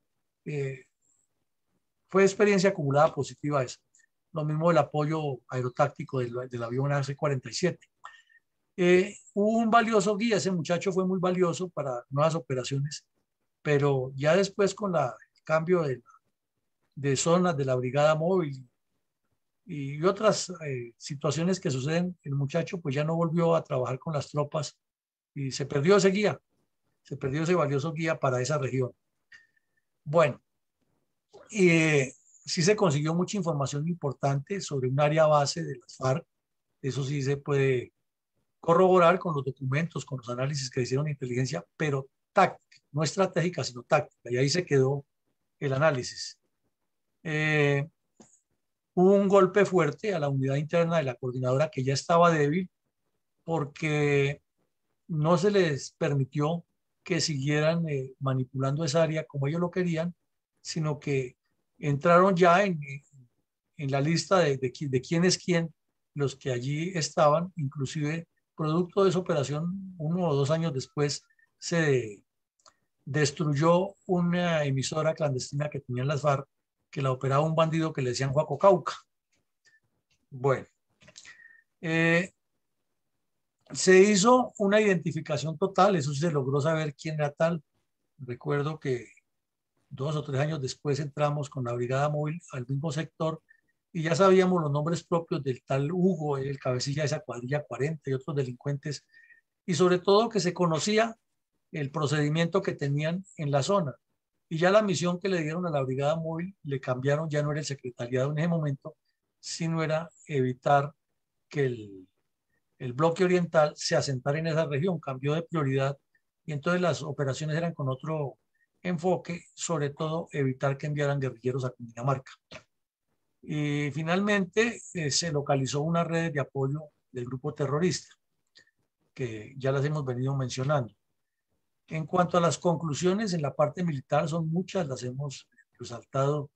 Fue experiencia acumulada positiva esa. Lo mismo el apoyo aerotáctico del avión AC-47. Hubo un valioso guía, ese muchacho fue muy valioso para nuevas operaciones, pero ya después con el cambio de zonas de la brigada móvil y otras situaciones que suceden, el muchacho pues ya no volvió a trabajar con las tropas y se perdió ese guía, se perdió ese valioso guía para esa región. Bueno, sí se consiguió mucha información importante sobre un área base de las FARC, eso sí se puede corroborar con los documentos, con los análisis que hicieron de inteligencia, pero táctica, no estratégica, sino táctica, y ahí se quedó el análisis. Hubo un golpe fuerte a la unidad interna de la coordinadora que ya estaba débil porque no se les permitió que siguieran manipulando esa área como ellos lo querían, sino que entraron ya en la lista de quién es quién, los que allí estaban, inclusive producto de esa operación, 1 o 2 años después, se destruyó una emisora clandestina que tenían las FARC, que la operaba un bandido que le decían Juaco Cauca. Bueno, se hizo una identificación total, eso se logró saber quién era tal. Recuerdo que 2 o 3 años después entramos con la brigada móvil al mismo sector y ya sabíamos los nombres propios del tal Hugo, el cabecilla de esa cuadrilla 40 y otros delincuentes, y sobre todo que se conocía el procedimiento que tenían en la zona. Y ya la misión que le dieron a la brigada móvil le cambiaron, ya no era el secretariado en ese momento, sino era evitar que el bloque oriental se asentara en esa región, cambió de prioridad y entonces las operaciones eran con otro enfoque, sobre todo evitar que enviaran guerrilleros a Cundinamarca. Y finalmente se localizó una red de apoyo del grupo terrorista, que ya las hemos venido mencionando. En cuanto a las conclusiones en la parte militar, son muchas, las hemos resaltado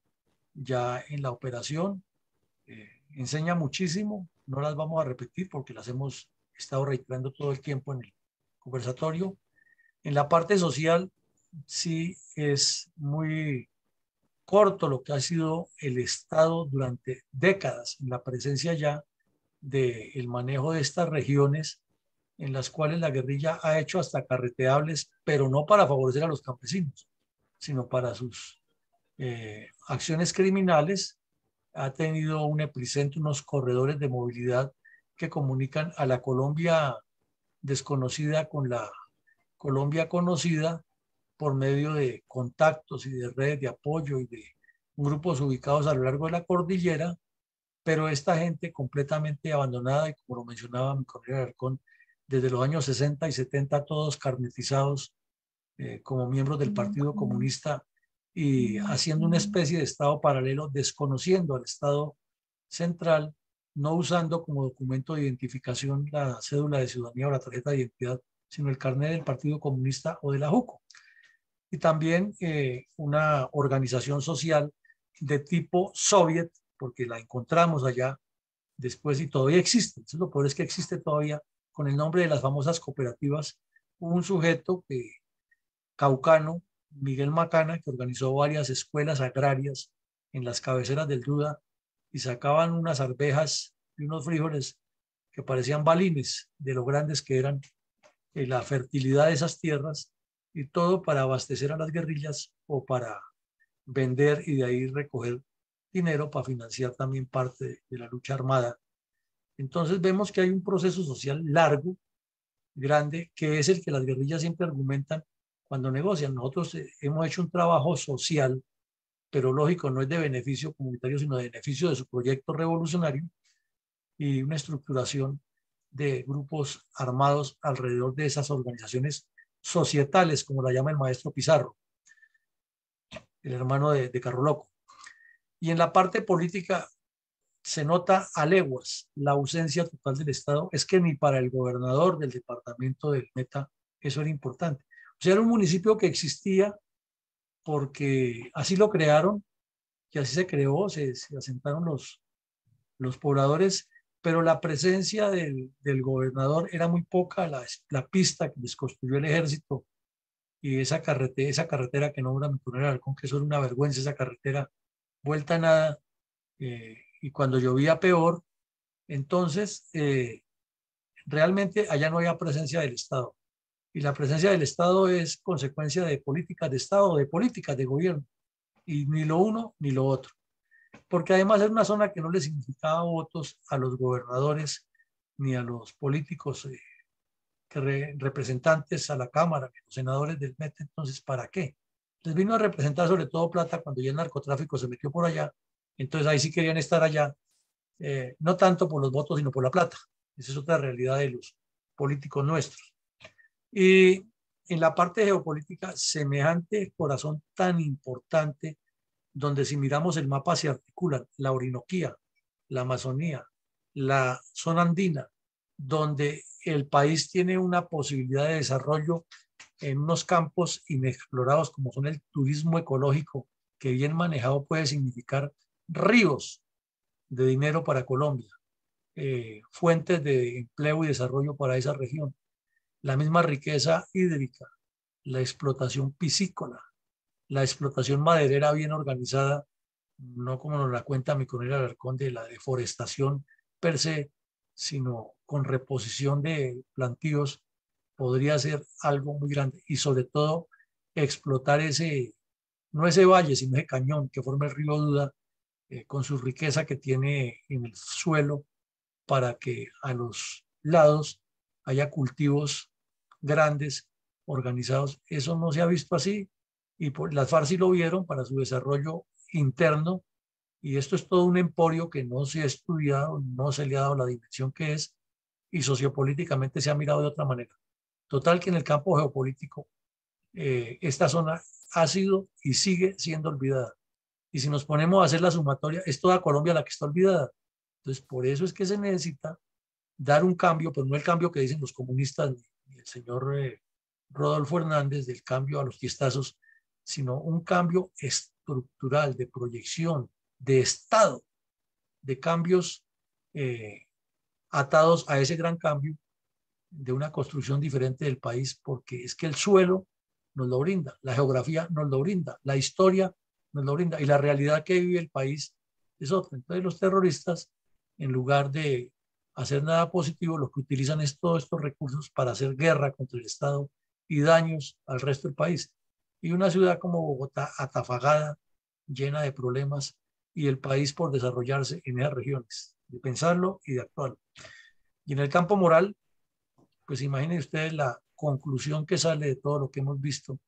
ya en la operación. Enseña muchísimo, no las vamos a repetir porque las hemos estado reiterando todo el tiempo en el conversatorio. En la parte social, sí es muy corto lo que ha sido el Estado durante décadas en la presencia ya del manejo de estas regiones en las cuales la guerrilla ha hecho hasta carreteables, pero no para favorecer a los campesinos, sino para sus acciones criminales. Ha tenido un epicentro, unos corredores de movilidad que comunican a la Colombia desconocida con la Colombia conocida por medio de contactos y de redes de apoyo y de grupos ubicados a lo largo de la cordillera, pero esta gente completamente abandonada y como lo mencionaba mi colega Alarcón, desde los años 60 y 70 todos carnetizados como miembros del Partido Comunista y haciendo una especie de Estado paralelo, desconociendo al Estado central, no usando como documento de identificación la cédula de ciudadanía o la tarjeta de identidad, sino el carnet del Partido Comunista o de la JUCO. Y también una organización social de tipo soviet, porque la encontramos allá después y todavía existe. Eso lo peor es que existe todavía con el nombre de las famosas cooperativas. Hubo un sujeto caucano, Miguel Macana, que organizó varias escuelas agrarias en las cabeceras del Duda y sacaban unas arvejas y unos frijoles que parecían balines de lo grandes que eran la fertilidad de esas tierras y todo para abastecer a las guerrillas o para vender y de ahí recoger dinero para financiar también parte de la lucha armada. Entonces vemos que hay un proceso social largo, grande, que es el que las guerrillas siempre argumentan cuando negocian. Nosotros hemos hecho un trabajo social, pero lógico, no es de beneficio comunitario, sino de beneficio de su proyecto revolucionario y una estructuración de grupos armados alrededor de esas organizaciones societales, como la llama el maestro Pizarro, el hermano de Carro Loco. Y en la parte política se nota a leguas la ausencia total del Estado. Es que ni para el gobernador del departamento del Meta eso era importante. O sea, era un municipio que existía porque así lo crearon y así se creó, se asentaron los pobladores, pero la presencia del gobernador era muy poca, la pista que les construyó el ejército y esa carretera que nombra mi coronel Alarcón, que eso era una vergüenza, esa carretera vuelta a nada, y cuando llovía peor, entonces realmente allá no había presencia del Estado. Y la presencia del Estado es consecuencia de políticas de Estado, de políticas de gobierno, y ni lo uno ni lo otro. Porque además era una zona que no le significaba votos a los gobernadores ni a los políticos representantes a la Cámara, los senadores del MET. Entonces, ¿para qué? Les vino a representar sobre todo plata cuando ya el narcotráfico se metió por allá. Entonces ahí sí querían estar allá, no tanto por los votos, sino por la plata. Esa es otra realidad de los políticos nuestros. Y en la parte geopolítica, semejante corazón tan importante, donde si miramos el mapa se articulan la Orinoquía, la Amazonía, la zona andina, donde el país tiene una posibilidad de desarrollo en unos campos inexplorados como son el turismo ecológico, que bien manejado puede significar ríos de dinero para Colombia, fuentes de empleo y desarrollo para esa región, la misma riqueza hídrica, la explotación piscícola, la explotación maderera bien organizada, no como nos la cuenta mi coronel Alarcón de la deforestación per se, sino con reposición de plantíos, podría ser algo muy grande y sobre todo explotar ese, no ese valle, sino ese cañón que forma el río Duda, con su riqueza que tiene en el suelo para que a los lados haya cultivos grandes, organizados. Eso no se ha visto así y las FARC sí lo vieron para su desarrollo interno y esto es todo un emporio que no se ha estudiado, no se le ha dado la dimensión que es y sociopolíticamente se ha mirado de otra manera. Total que en el campo geopolítico esta zona ha sido y sigue siendo olvidada. Y si nos ponemos a hacer la sumatoria, es toda Colombia la que está olvidada. Entonces, por eso es que se necesita dar un cambio, pero no el cambio que dicen los comunistas ni el señor Rodolfo Hernández del cambio a los tiestazos, sino un cambio estructural de proyección, de Estado, de cambios eh, atados a ese gran cambio de una construcción diferente del país, porque es que el suelo nos lo brinda, la geografía nos lo brinda, la historia nos lo brinda y la realidad que vive el país es otra. Entonces los terroristas, en lugar de hacer nada positivo, lo que utilizan es todos estos recursos para hacer guerra contra el Estado y daños al resto del país. Y una ciudad como Bogotá atafagada, llena de problemas y el país por desarrollarse en esas regiones, de pensarlo y de actuarlo. Y en el campo moral, pues imaginen ustedes la conclusión que sale de todo lo que hemos visto,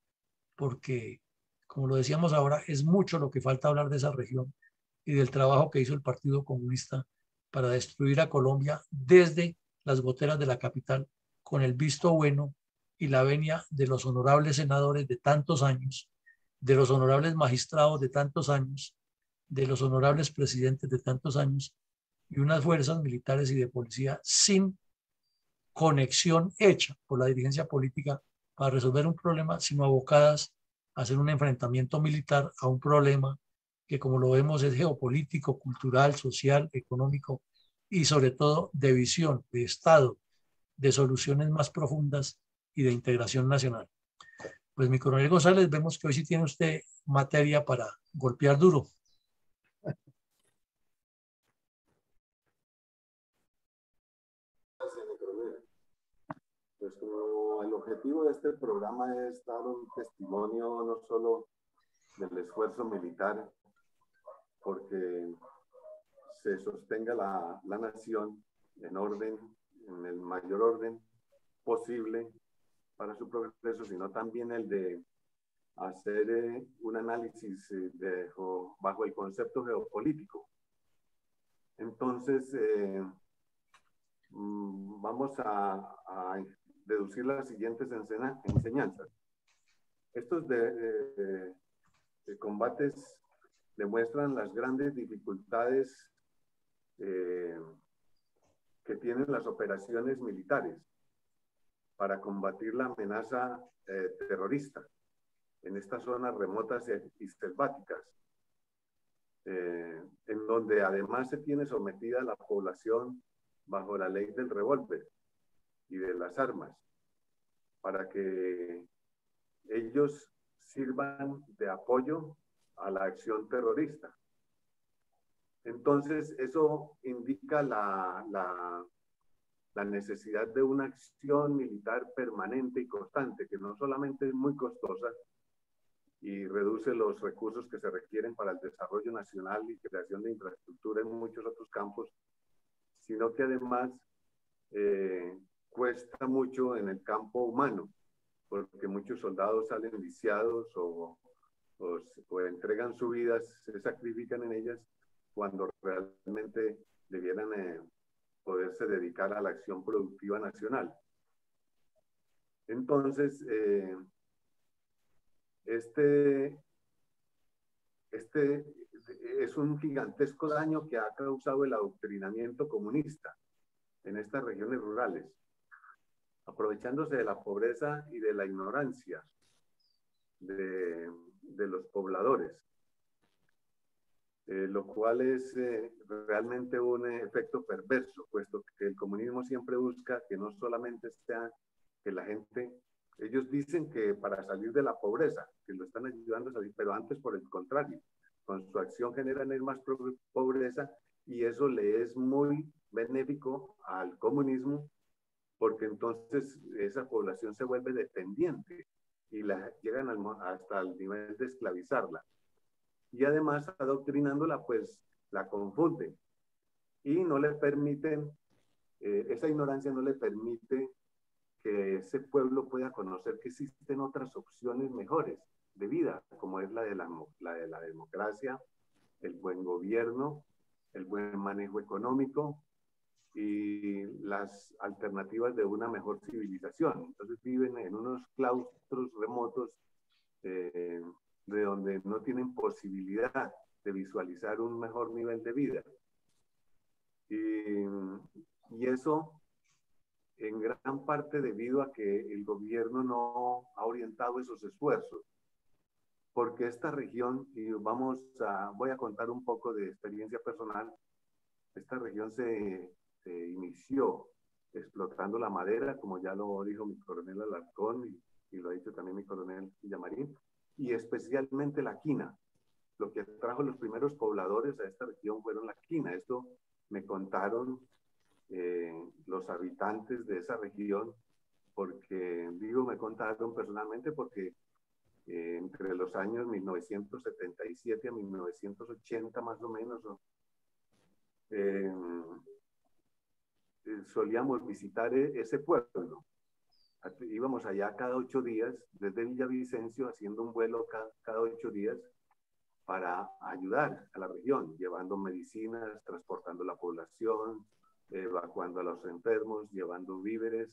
porque, como lo decíamos ahora, es mucho lo que falta hablar de esa región y del trabajo que hizo el Partido Comunista para destruir a Colombia desde las goteras de la capital, con el visto bueno y la venia de los honorables senadores de tantos años, de los honorables magistrados de tantos años, de los honorables presidentes de tantos años, y unas fuerzas militares y de policía sin conexión hecha por la dirigencia política para resolver un problema, sino abocadas a hacer un enfrentamiento militar a un problema que, como lo vemos, es geopolítico, cultural, social, económico y sobre todo de visión, de Estado, de soluciones más profundas y de integración nacional. Pues mi coronel González, vemos que hoy sí tiene usted materia para golpear duro. Pues como el objetivo de este programa es dar un testimonio no solo del esfuerzo militar, porque se sostenga la nación en orden, en el mayor orden posible para su progreso, sino también el de hacer un análisis bajo el concepto geopolítico. Entonces, vamos a deducir las siguientes enseñanzas. Estos de combates demuestran las grandes dificultades que tienen las operaciones militares para combatir la amenaza terrorista en estas zonas remotas y selváticas, en donde además se tiene sometida la población bajo la ley del revólver y de las armas, para que ellos sirvan de apoyo a la acción terrorista. Entonces, eso indica la necesidad de una acción militar permanente y constante, que no solamente es muy costosa y reduce los recursos que se requieren para el desarrollo nacional y creación de infraestructura en muchos otros campos, sino que además cuesta mucho en el campo humano, porque muchos soldados salen lisiados o entregan su vida, se sacrifican en ellas cuando realmente debieran poderse dedicar a la acción productiva nacional. Entonces, este es un gigantesco daño que ha causado el adoctrinamiento comunista en estas regiones rurales, aprovechándose de la pobreza y de la ignorancia de los pobladores, lo cual es realmente un efecto perverso, puesto que el comunismo siempre busca que no solamente sea que la gente, ellos dicen que para salir de la pobreza, que lo están ayudando a salir, pero antes por el contrario, con su acción generan más pobreza, y eso le es muy benéfico al comunismo, porque entonces esa población se vuelve dependiente y llegan hasta el nivel de esclavizarla. Y además, adoctrinándola, pues la confunden y no le permiten, esa ignorancia no le permite que ese pueblo pueda conocer que existen otras opciones mejores de vida, como es la de la democracia, el buen gobierno, el buen manejo económico y las alternativas de una mejor civilización. Entonces viven en unos claustros remotos de donde no tienen posibilidad de visualizar un mejor nivel de vida. Y eso en gran parte debido a que el gobierno no ha orientado esos esfuerzos, porque esta región, y voy a contar un poco de experiencia personal, esta región se inició explotando la madera, como ya lo dijo mi coronel Alarcón y lo ha dicho también mi coronel Villamarín, y especialmente la quina. Lo que trajo los primeros pobladores a esta región fueron la quina. Esto me contaron los habitantes de esa región, porque me contaron personalmente, porque entre los años 1977 a 1980 más o menos, solíamos visitar ese pueblo. Íbamos allá cada 8 días, desde Villavicencio, haciendo un vuelo cada 8 días para ayudar a la región, llevando medicinas, transportando la población, evacuando a los enfermos, llevando víveres,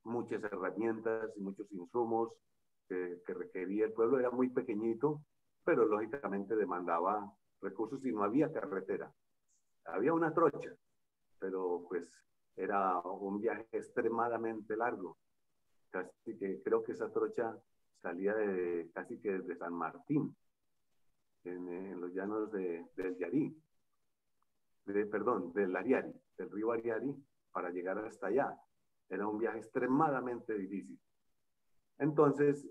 muchas herramientas y muchos insumos que requería. El pueblo era muy pequeñito, pero lógicamente demandaba recursos y no había carretera. Había una trocha, pero pues era un viaje extremadamente largo. Casi que creo que esa trocha salía casi que desde San Martín, en los llanos del Yarí, del Ariari, del río Ariari, para llegar hasta allá. Era un viaje extremadamente difícil. Entonces,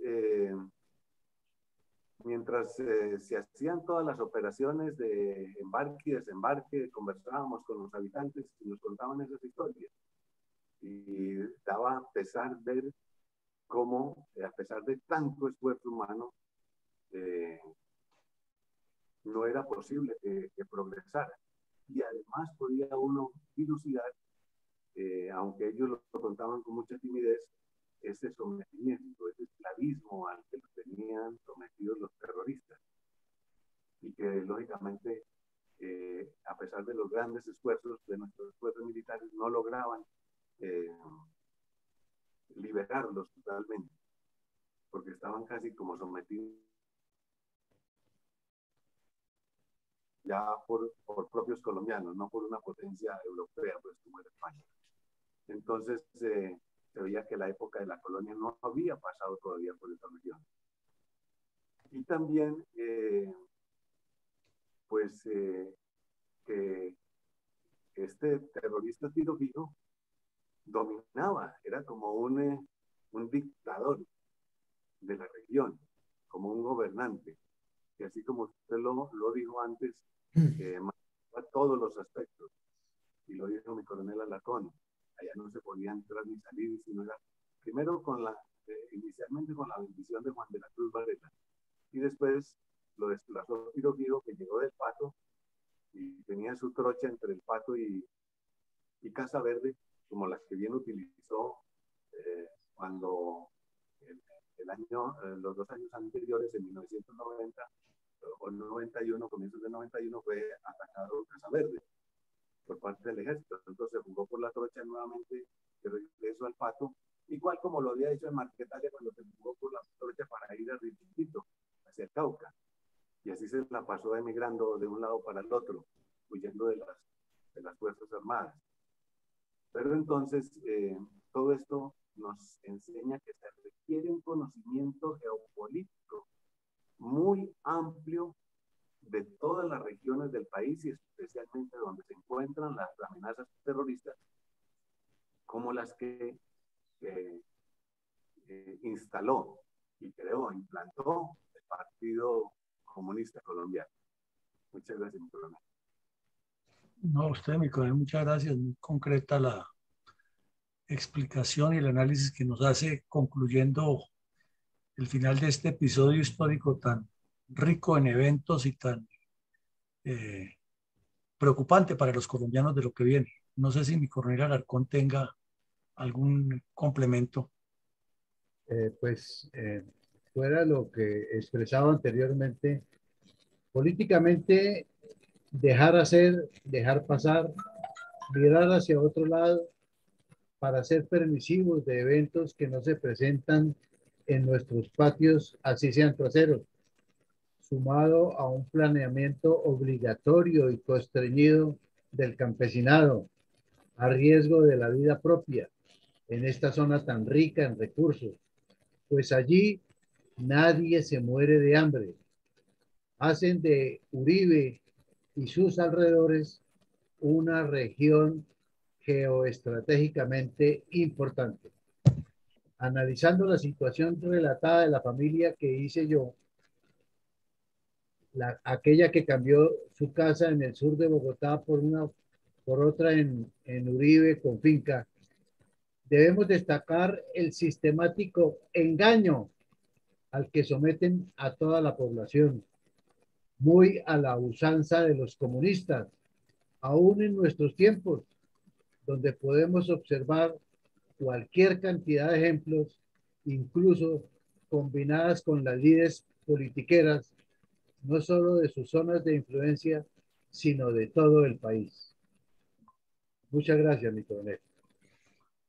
mientras se hacían todas las operaciones de embarque y desembarque, conversábamos con los habitantes y nos contaban esas historias. Y daba pesar ver cómo, a pesar de tanto esfuerzo humano, no era posible que progresara. Y además podía uno dilucidar, aunque ellos lo contaban con mucha timidez, ese sometimiento, ese esclavismo al que los tenían sometidos los terroristas. Y que lógicamente a pesar de los grandes esfuerzos de nuestros esfuerzos militares, no lograban liberarlos totalmente, porque estaban casi como sometidos ya por propios colombianos, no por una potencia europea, pues como era España. Entonces se veía que la época de la colonia no había pasado todavía por esa región. Y también, que este terrorista tiro fijo dominaba, era como un dictador de la región, como un gobernante, que así como usted lo dijo antes, manejaba todos los aspectos, y lo dijo mi coronel Alarcón, allá no se podía entrar ni salir, sino era primero inicialmente con la bendición de Juan de la Cruz Varela, y después lo desplazó tiro fijo, que llegó del Pato, y tenía su trocha entre el Pato y Casa Verde, como las que bien utilizó cuando los 2 años anteriores, en 1990 o 91, comienzos de 91, fue atacado Casa Verde por parte del ejército. Entonces se jugó por la trocha nuevamente, de regreso al Pato, igual como lo había hecho en Marquetalia cuando se jugó por la trocha para ir a Rituquito, hacia el Cauca. Y así se la pasó emigrando de un lado para el otro, huyendo de las Fuerzas Armadas. Pero entonces, todo esto nos enseña que se requiere un conocimiento geopolítico muy amplio de todas las regiones del país y especialmente donde se encuentran las amenazas terroristas, como las que instaló y creó, implantó el Partido Comunista Colombiano. Muchas gracias, mi coronel. No, usted, mi coronel, muchas gracias. Muy concreta la explicación y el análisis que nos hace, concluyendo el final de este episodio histórico tan rico en eventos y tan preocupante para los colombianos de lo que viene. No sé si mi coronel Alarcón tenga algún complemento. Fuera lo que expresaba anteriormente, políticamente dejar hacer, dejar pasar, mirar hacia otro lado para ser permisivos de eventos que no se presentan en nuestros patios, así sean traseros, sumado a un planeamiento obligatorio y constreñido del campesinado, a riesgo de la vida propia en esta zona tan rica en recursos, pues allí nadie se muere de hambre. Hacen de Uribe y sus alrededores una región geoestratégicamente importante. Analizando la situación relatada de la familia que hice yo, aquella que cambió su casa en el sur de Bogotá por otra en Uribe con finca, debemos destacar el sistemático engaño al que someten a toda la población, muy a la usanza de los comunistas, aún en nuestros tiempos, donde podemos observar cualquier cantidad de ejemplos, incluso combinadas con las lides politiqueras, no solo de sus zonas de influencia, sino de todo el país. Muchas gracias, mi coronel.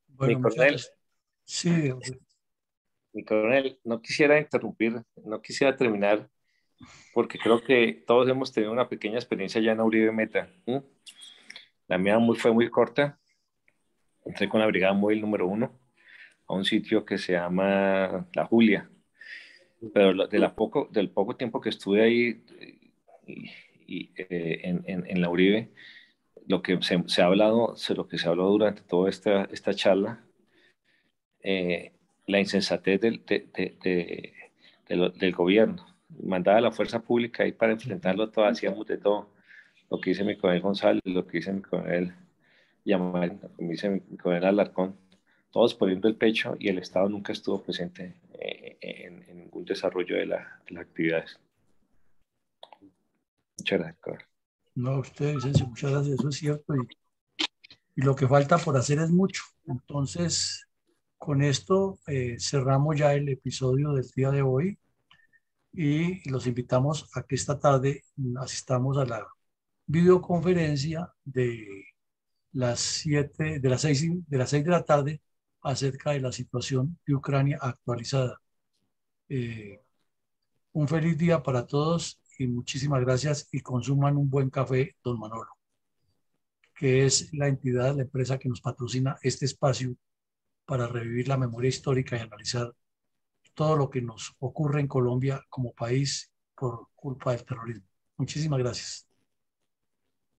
Bueno, Mi coronel, sí. Mi coronel, no quisiera interrumpir, no quisiera terminar, porque creo que todos hemos tenido una pequeña experiencia ya en Uribe Meta. La mía fue muy corta. Entré con la Brigada Móvil número 1 a un sitio que se llama La Julia. Pero del poco tiempo que estuve ahí en la Uribe, lo que se ha hablado durante toda esta charla, la insensatez del gobierno. Mandaba a la fuerza pública ahí para enfrentarlo todo, hacíamos de todo. Lo que dice mi coronel González, lo que dice mi coronel Yamal, lo que dice mi coronel Alarcón, todos poniendo el pecho, y el Estado nunca estuvo presente en ningún desarrollo de las actividades. Muchas gracias. No, usted, Vicencio, muchas gracias, eso es cierto, y lo que falta por hacer es mucho. Entonces, con esto cerramos ya el episodio del día de hoy y los invitamos a que esta tarde asistamos a la videoconferencia de las 7, de las 6 de la tarde acerca de la situación de Ucrania actualizada. Un feliz día para todos y muchísimas gracias, y consuman un buen café, don Manolo, que es la entidad, la empresa que nos patrocina este espacio para revivir la memoria histórica y analizar todo lo que nos ocurre en Colombia como país por culpa del terrorismo. Muchísimas gracias.